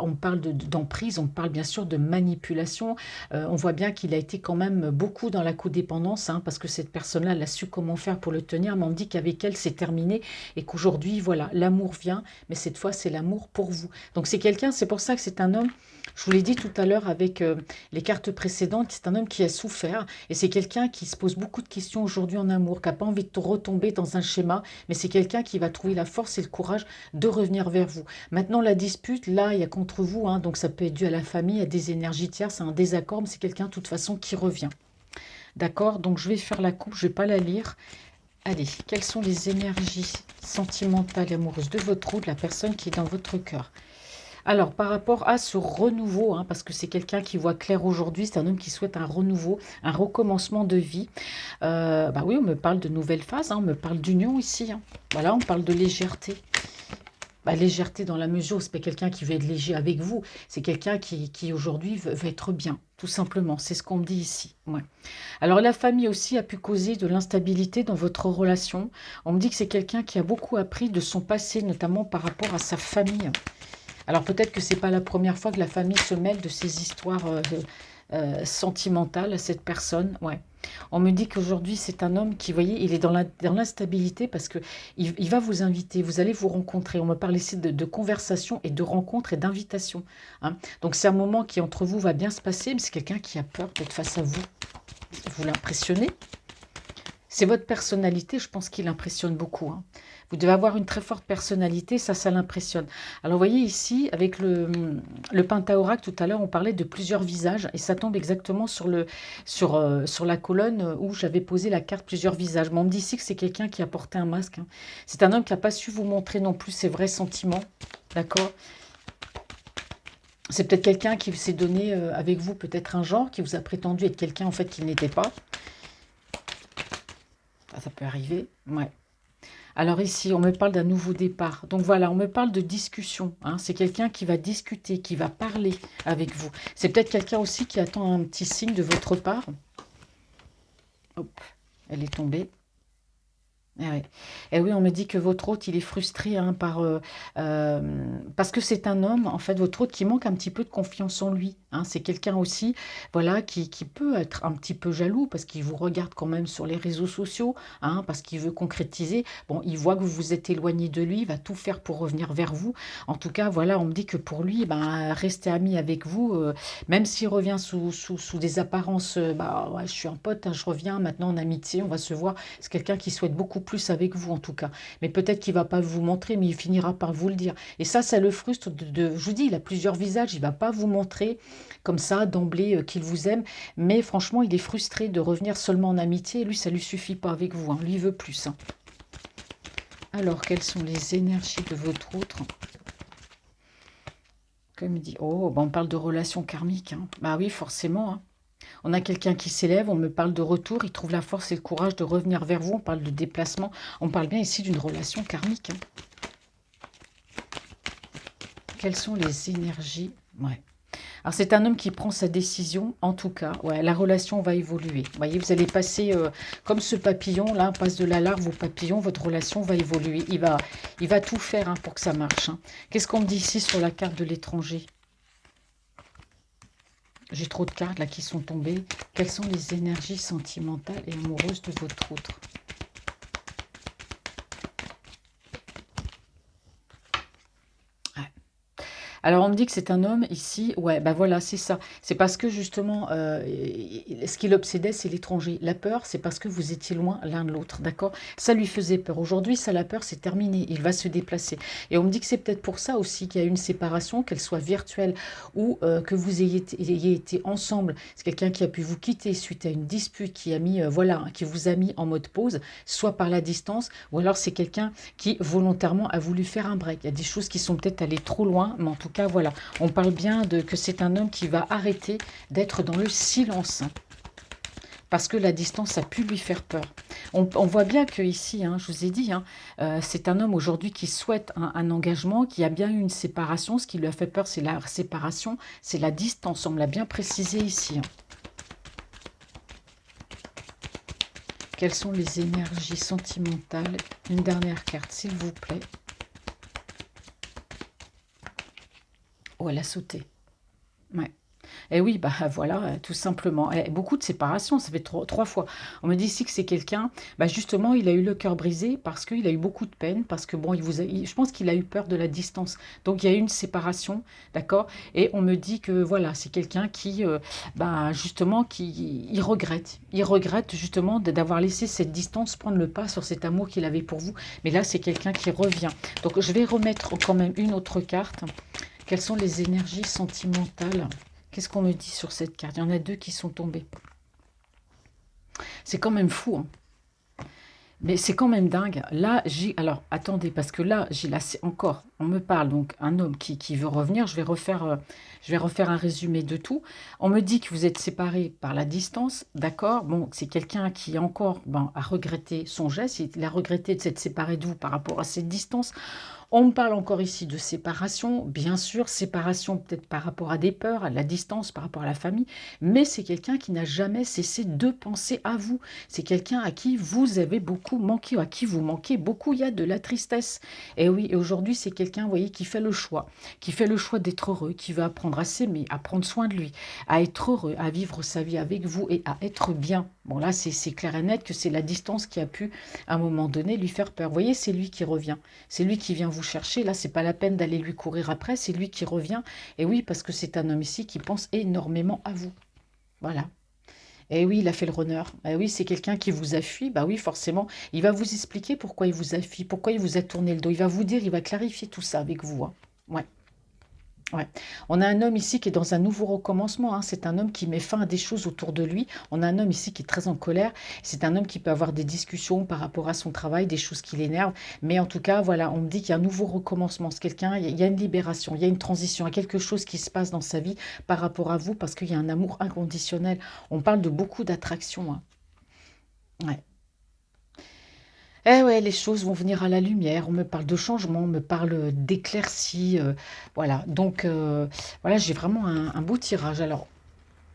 on parle d'emprise, on parle bien sûr de manipulation, on voit bien qu'il a été quand même beaucoup dans la codépendance, hein, parce que cette personne-là, elle a su comment faire pour le tenir, mais on me dit qu'avec elle, c'est terminé, et qu'aujourd'hui, voilà, l'amour vient, mais cette fois, c'est l'amour pour vous. Donc c'est quelqu'un, c'est pour ça que c'est un homme, je vous l'ai dit tout à l'heure avec les cartes précédentes, c'est un homme qui a souffert et c'est quelqu'un qui se pose beaucoup de questions aujourd'hui en amour, qui n'a pas envie de retomber dans un schéma, mais c'est quelqu'un qui va trouver la force et le courage de revenir vers vous. Maintenant, la dispute, là, il y a contre vous, hein, donc ça peut être dû à la famille, à des énergies tierces, à un désaccord, mais c'est quelqu'un de toute façon qui revient. D'accord? Donc je vais faire la coupe, je ne vais pas la lire. Allez, quelles sont les énergies sentimentales et amoureuses de votre de la personne qui est dans votre cœur? Alors, par rapport à ce renouveau, hein, parce que c'est quelqu'un qui voit clair aujourd'hui, c'est un homme qui souhaite un renouveau, un recommencement de vie. Bah oui, on me parle de nouvelles phases, hein, on me parle d'union ici. Hein. Voilà, on parle de légèreté. Bah, légèreté dans la mesure où c'est pas quelqu'un qui veut être léger avec vous, c'est quelqu'un qui aujourd'hui veut être bien, tout simplement. C'est ce qu'on me dit ici. Ouais. Alors la famille aussi a pu causer de l'instabilité dans votre relation. On me dit que c'est quelqu'un qui a beaucoup appris de son passé, notamment par rapport à sa famille. Alors peut-être que c'est pas la première fois que la famille se mêle de ces histoires sentimentales à cette personne. Ouais. On me dit qu'aujourd'hui c'est un homme qui, vous voyez, il est dans l'instabilité parce que il va vous inviter, vous allez vous rencontrer. On me parle ici de conversation et de rencontre et d'invitation. Hein. Donc c'est un moment qui entre vous va bien se passer, mais c'est quelqu'un qui a peur d'être face à vous. Vous l'impressionnez? C'est votre personnalité, je pense qu'il impressionne beaucoup. Hein. Vous devez avoir une très forte personnalité, ça l'impressionne. Alors, vous voyez ici, avec le Pentaoracle, tout à l'heure, on parlait de plusieurs visages, et ça tombe exactement sur la colonne où j'avais posé la carte plusieurs visages. Mais on me dit ici que c'est quelqu'un qui a porté un masque, hein. C'est un homme qui n'a pas su vous montrer non plus ses vrais sentiments, d'accord? C'est peut-être quelqu'un qui s'est donné avec vous, peut-être un genre, qui vous a prétendu être quelqu'un en fait qu'il n'était pas. Ça peut arriver, ouais. Alors ici, on me parle d'un nouveau départ. Donc voilà, on me parle de discussion, hein. C'est quelqu'un qui va discuter, qui va parler avec vous. C'est peut-être quelqu'un aussi qui attend un petit signe de votre part. Hop, elle est tombée. Eh oui. Eh oui, on me dit que votre hôte, il est frustré, hein, parce que c'est un homme, en fait, votre hôte qui manque un petit peu de confiance en lui, hein. C'est quelqu'un aussi, voilà, qui peut être un petit peu jaloux parce qu'il vous regarde quand même sur les réseaux sociaux, hein, parce qu'il veut concrétiser. Bon, il voit que vous vous êtes éloigné de lui, il va tout faire pour revenir vers vous. En tout cas, voilà, on me dit que pour lui, ben, rester ami avec vous, même s'il revient sous des apparences, bah, ouais, je suis un pote, hein, je reviens maintenant en amitié, on va se voir. C'est quelqu'un qui souhaite beaucoup plus avec vous en tout cas. Mais peut-être qu'il ne va pas vous montrer, mais il finira par vous le dire. Et ça le frustre. Je vous dis, il a plusieurs visages, il ne va pas vous montrer comme ça d'emblée qu'il vous aime. Mais franchement, il est frustré de revenir seulement en amitié. Lui, ça ne lui suffit pas avec vous, hein. Lui, il veut plus, hein. Alors, quelles sont les énergies de votre autre? Comme il dit, oh, bah on parle de relations karmiques, hein. Bah oui, forcément, hein. On a quelqu'un qui s'élève, on me parle de retour, il trouve la force et le courage de revenir vers vous, on parle de déplacement, on parle bien ici d'une relation karmique, hein. Quelles sont les énergies? Ouais. Alors c'est un homme qui prend sa décision, en tout cas, ouais, la relation va évoluer. Vous voyez, vous allez passer, comme ce papillon, là, on passe de la larve au papillon, votre relation va évoluer. Il va tout faire, hein, pour que ça marche, hein. Qu'est-ce qu'on me dit ici sur la carte de l'étranger? J'ai trop de cartes là qui sont tombées. Quelles sont les énergies sentimentales et amoureuses de votre autre? Alors, on me dit que c'est un homme ici. Ouais, bah voilà, c'est ça. C'est parce que justement, ce qui l'obsédait, c'est l'étranger. La peur, c'est parce que vous étiez loin l'un de l'autre, d'accord? Ça lui faisait peur. Aujourd'hui, ça, la peur, c'est terminé. Il va se déplacer. Et on me dit que c'est peut-être pour ça aussi qu'il y a eu une séparation, qu'elle soit virtuelle ou que vous ayez été ensemble. C'est quelqu'un qui a pu vous quitter suite à une dispute, qui a mis, voilà, hein, qui vous a mis en mode pause, soit par la distance, ou alors c'est quelqu'un qui volontairement a voulu faire un break. Il y a des choses qui sont peut-être allées trop loin, mais en tout cas, voilà, on parle bien de que c'est un homme qui va arrêter d'être dans le silence, hein, parce que la distance a pu lui faire peur. On voit bien que ici, hein, je vous ai dit, hein, c'est un homme aujourd'hui qui souhaite un engagement, qui a bien eu une séparation. Ce qui lui a fait peur, c'est la séparation, c'est la distance. On me l'a bien précisé ici, hein. Quelles sont les énergies sentimentales? Une dernière carte, s'il vous plaît. Oh, elle a sauté. Ouais. Et oui, bah voilà, tout simplement. Et beaucoup de séparations, ça fait trois fois. On me dit ici que c'est quelqu'un, bah justement, il a eu le cœur brisé parce qu'il a eu beaucoup de peine, parce que bon, je pense qu'il a eu peur de la distance. Donc il y a eu une séparation, d'accord? Et on me dit que voilà, c'est quelqu'un qui, bah justement, il regrette. Il regrette justement d'avoir laissé cette distance prendre le pas sur cet amour qu'il avait pour vous. Mais là, c'est quelqu'un qui revient. Donc je vais remettre quand même une autre carte. Quelles sont les énergies sentimentales? Qu'est-ce qu'on me dit sur cette carte? Il y en a deux qui sont tombées. C'est quand même fou, hein. Mais c'est quand même dingue. Là, alors, attendez, parce que là, j'ai là, encore, on me parle, donc, un homme qui veut revenir. Je vais refaire un résumé de tout. On me dit que vous êtes séparés par la distance, d'accord? Bon, c'est quelqu'un qui, encore, ben, a regretté son geste. Il a regretté de s'être séparé de vous par rapport à cette distance. On me parle encore ici de séparation, bien sûr, séparation peut-être par rapport à des peurs, à la distance, par rapport à la famille, mais c'est quelqu'un qui n'a jamais cessé de penser à vous. C'est quelqu'un à qui vous avez beaucoup manqué, à qui vous manquez beaucoup, il y a de la tristesse. Et oui, et aujourd'hui, c'est quelqu'un, vous voyez, qui fait le choix d'être heureux, qui veut apprendre à s'aimer, à prendre soin de lui, à être heureux, à vivre sa vie avec vous et à être bien. Bon, là, c'est clair et net que c'est la distance qui a pu, à un moment donné, lui faire peur. Vous voyez, c'est lui qui revient. C'est lui qui vient vous chercher. Là, c'est pas la peine d'aller lui courir après. C'est lui qui revient. Et oui, parce que c'est un homme ici qui pense énormément à vous. Voilà. Eh oui, il a fait le runner. Eh oui, c'est quelqu'un qui vous a fui. Bah oui, forcément. Il va vous expliquer pourquoi il vous a fui, pourquoi il vous a tourné le dos. Il va vous dire, il va clarifier tout ça avec vous, hein. Ouais. Ouais. On a un homme ici qui est dans un nouveau recommencement, hein. C'est un homme qui met fin à des choses autour de lui. On a un homme ici qui est très en colère. C'est un homme qui peut avoir des discussions par rapport à son travail, des choses qui l'énervent. Mais en tout cas, voilà, on me dit qu'il y a un nouveau recommencement. C'est quelqu'un, il y a une libération, il y a une transition, il y a quelque chose qui se passe dans sa vie par rapport à vous parce qu'il y a un amour inconditionnel. On parle de beaucoup d'attraction, hein. Ouais. Eh ouais, les choses vont venir à la lumière. On me parle de changement, on me parle d'éclaircie. Voilà. Donc, voilà, j'ai vraiment un beau tirage. Alors,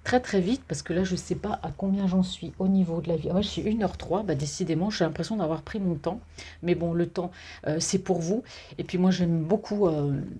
très très vite, parce que là, je ne sais pas à combien j'en suis au niveau de la vie. Ah ouais, je suis 1h03, bah, décidément, j'ai l'impression d'avoir pris mon temps. Mais bon, le temps, c'est pour vous. Et puis moi, j'aime beaucoup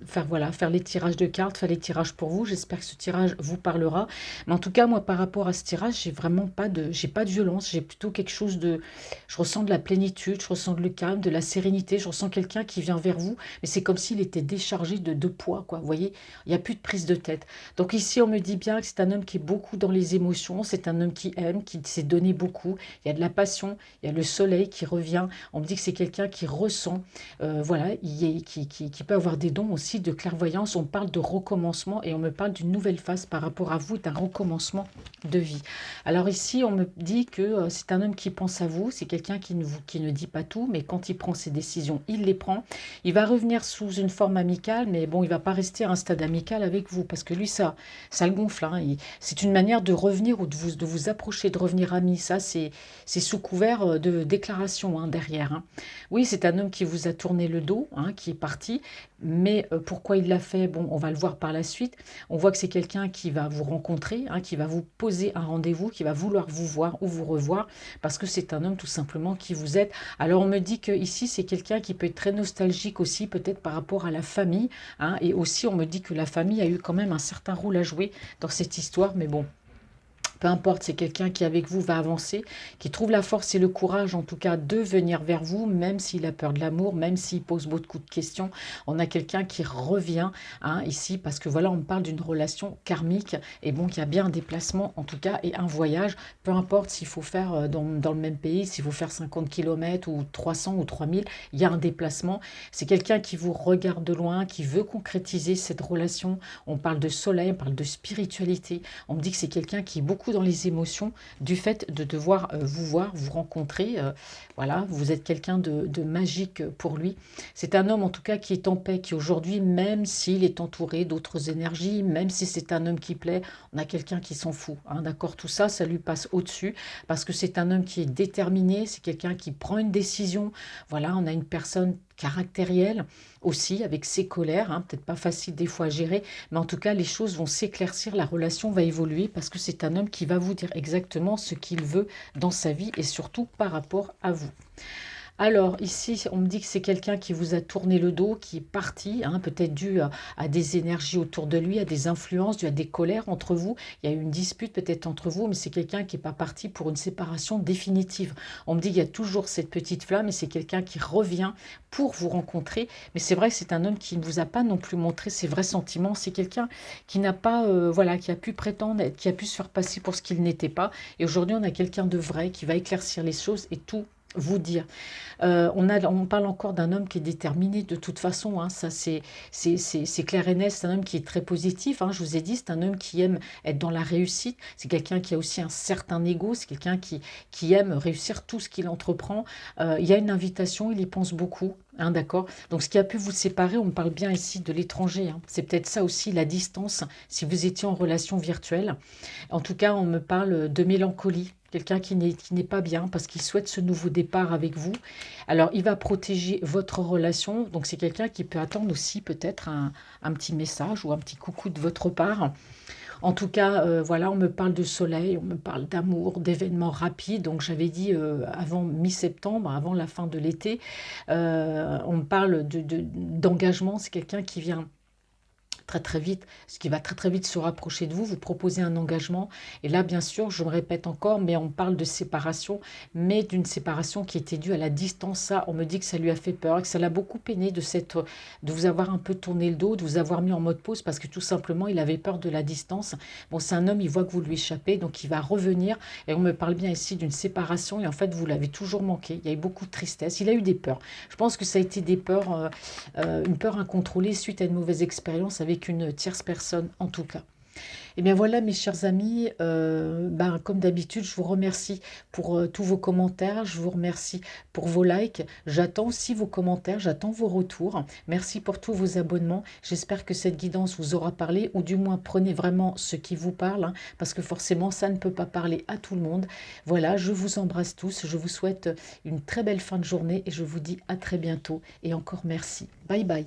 faire, voilà, faire les tirages de cartes, faire les tirages pour vous. J'espère que ce tirage vous parlera. Mais en tout cas, moi, par rapport à ce tirage, j'ai pas de violence. J'ai plutôt quelque chose de, je ressens de la plénitude, je ressens le calme, de la sérénité. Je ressens quelqu'un qui vient vers vous, mais c'est comme s'il était déchargé de poids, quoi. Vous voyez, il n'y a plus de prise de tête. Donc ici, on me dit bien que c'est un homme qui est beaucoup dans les émotions, c'est un homme qui aime, qui s'est donné beaucoup. Il y a de la passion, il y a le soleil qui revient. On me dit que c'est quelqu'un qui ressent, voilà, qui peut avoir des dons aussi de clairvoyance. On parle de recommencement et on me parle d'une nouvelle phase par rapport à vous, d'un recommencement de vie. Alors ici, on me dit que c'est un homme qui pense à vous, c'est quelqu'un qui ne dit pas tout, mais quand il prend ses décisions, il les prend. Il va revenir sous une forme amicale, mais bon, il va pas rester à un stade amical avec vous, parce que lui, ça le gonfle, hein. C'est une manière de revenir ou de vous approcher, de revenir ami. Ça, c'est sous couvert de déclaration, hein, derrière, hein. Oui, c'est un homme qui vous a tourné le dos, hein, qui est parti, mais pourquoi il l'a fait, bon, on va le voir par la suite. On voit que c'est quelqu'un qui va vous rencontrer, hein, qui va vous poser un rendez-vous, qui va vouloir vous voir ou vous revoir, parce que c'est un homme tout simplement qui vous aide. Alors on me dit que ici c'est quelqu'un qui peut être très nostalgique aussi, peut-être par rapport à la famille, hein, et aussi on me dit que la famille a eu quand même un certain rôle à jouer dans cette histoire, mais bon. Peu importe, c'est quelqu'un qui avec vous va avancer, qui trouve la force et le courage en tout cas de venir vers vous, même s'il a peur de l'amour, même s'il pose beaucoup de questions. On a quelqu'un qui revient, hein, ici parce que voilà, on parle d'une relation karmique et bon, il y a bien un déplacement en tout cas et un voyage, peu importe s'il faut faire dans le même pays, s'il faut faire 50 km ou 300 ou 3000, il y a un déplacement. C'est quelqu'un qui vous regarde de loin, qui veut concrétiser cette relation. On parle de soleil, on parle de spiritualité. On me dit que c'est quelqu'un qui est beaucoup dans les émotions du fait de devoir vous voir, vous rencontrer. Voilà, vous êtes quelqu'un de magique pour lui. C'est un homme en tout cas qui est en paix, qui aujourd'hui, même s'il est entouré d'autres énergies, même si c'est un homme qui plaît, on a quelqu'un qui s'en fout, hein, d'accord. Tout ça, ça lui passe au-dessus parce que c'est un homme qui est déterminé, c'est quelqu'un qui prend une décision. Voilà, on a une personne caractérielle aussi avec ses colères, hein, peut-être pas facile des fois à gérer, mais en tout cas les choses vont s'éclaircir, la relation va évoluer parce que c'est un homme qui va vous dire exactement ce qu'il veut dans sa vie et surtout par rapport à vous. Alors ici, on me dit que c'est quelqu'un qui vous a tourné le dos, qui est parti, hein, peut-être dû à des énergies autour de lui, à des influences, dû à des colères entre vous. Il y a eu une dispute peut-être entre vous, mais c'est quelqu'un qui n'est pas parti pour une séparation définitive. On me dit qu'il y a toujours cette petite flamme et c'est quelqu'un qui revient pour vous rencontrer. Mais c'est vrai que c'est un homme qui ne vous a pas non plus montré ses vrais sentiments. C'est quelqu'un qui n'a pas, voilà, qui a pu prétendre, qui a pu se faire passer pour ce qu'il n'était pas. Et aujourd'hui, on a quelqu'un de vrai qui va éclaircir les choses et tout vous dire. On parle encore d'un homme qui est déterminé de toute façon, hein, ça c'est clair et net, c'est un homme qui est très positif, hein, je vous ai dit, c'est un homme qui aime être dans la réussite, c'est quelqu'un qui a aussi un certain ego, c'est quelqu'un qui aime réussir tout ce qu'il entreprend. Il y a une invitation, il y pense beaucoup. Hein, d'accord. Donc, ce qui a pu vous séparer, on parle bien ici de l'étranger, hein. C'est peut-être ça aussi, la distance, si vous étiez en relation virtuelle. En tout cas, on me parle de mélancolie. Quelqu'un qui n'est pas bien parce qu'il souhaite ce nouveau départ avec vous. Alors, il va protéger votre relation. Donc, c'est quelqu'un qui peut attendre aussi peut-être un petit message ou un petit coucou de votre part. En tout cas, voilà, on me parle de soleil, on me parle d'amour, d'événements rapides. Donc, j'avais dit avant mi-septembre, avant la fin de l'été, on me parle d'engagement. C'est quelqu'un qui vient très très vite, ce qui va très très vite se rapprocher de vous, vous proposer un engagement. Et là, bien sûr, je me répète encore, mais on parle de séparation, mais d'une séparation qui était due à la distance. Ça, on me dit que ça lui a fait peur, que ça l'a beaucoup peiné de vous avoir un peu tourné le dos, de vous avoir mis en mode pause, parce que tout simplement, il avait peur de la distance. Bon, c'est un homme, il voit que vous lui échappez, donc il va revenir. Et on me parle bien ici d'une séparation, et en fait, vous l'avez toujours manqué. Il y a eu beaucoup de tristesse, il a eu des peurs. Je pense que ça a été des peurs, une peur incontrôlée suite à une mauvaise expérience avec une tierce personne, en tout cas. Et bien voilà, mes chers amis, ben, comme d'habitude, je vous remercie pour tous vos commentaires, je vous remercie pour vos likes. J'attends aussi vos commentaires, j'attends vos retours. Merci pour tous vos abonnements. J'espère que cette guidance vous aura parlé, ou du moins prenez vraiment ce qui vous parle, hein, parce que forcément, ça ne peut pas parler à tout le monde. Voilà, je vous embrasse tous, je vous souhaite une très belle fin de journée et je vous dis à très bientôt. Et encore merci. Bye bye.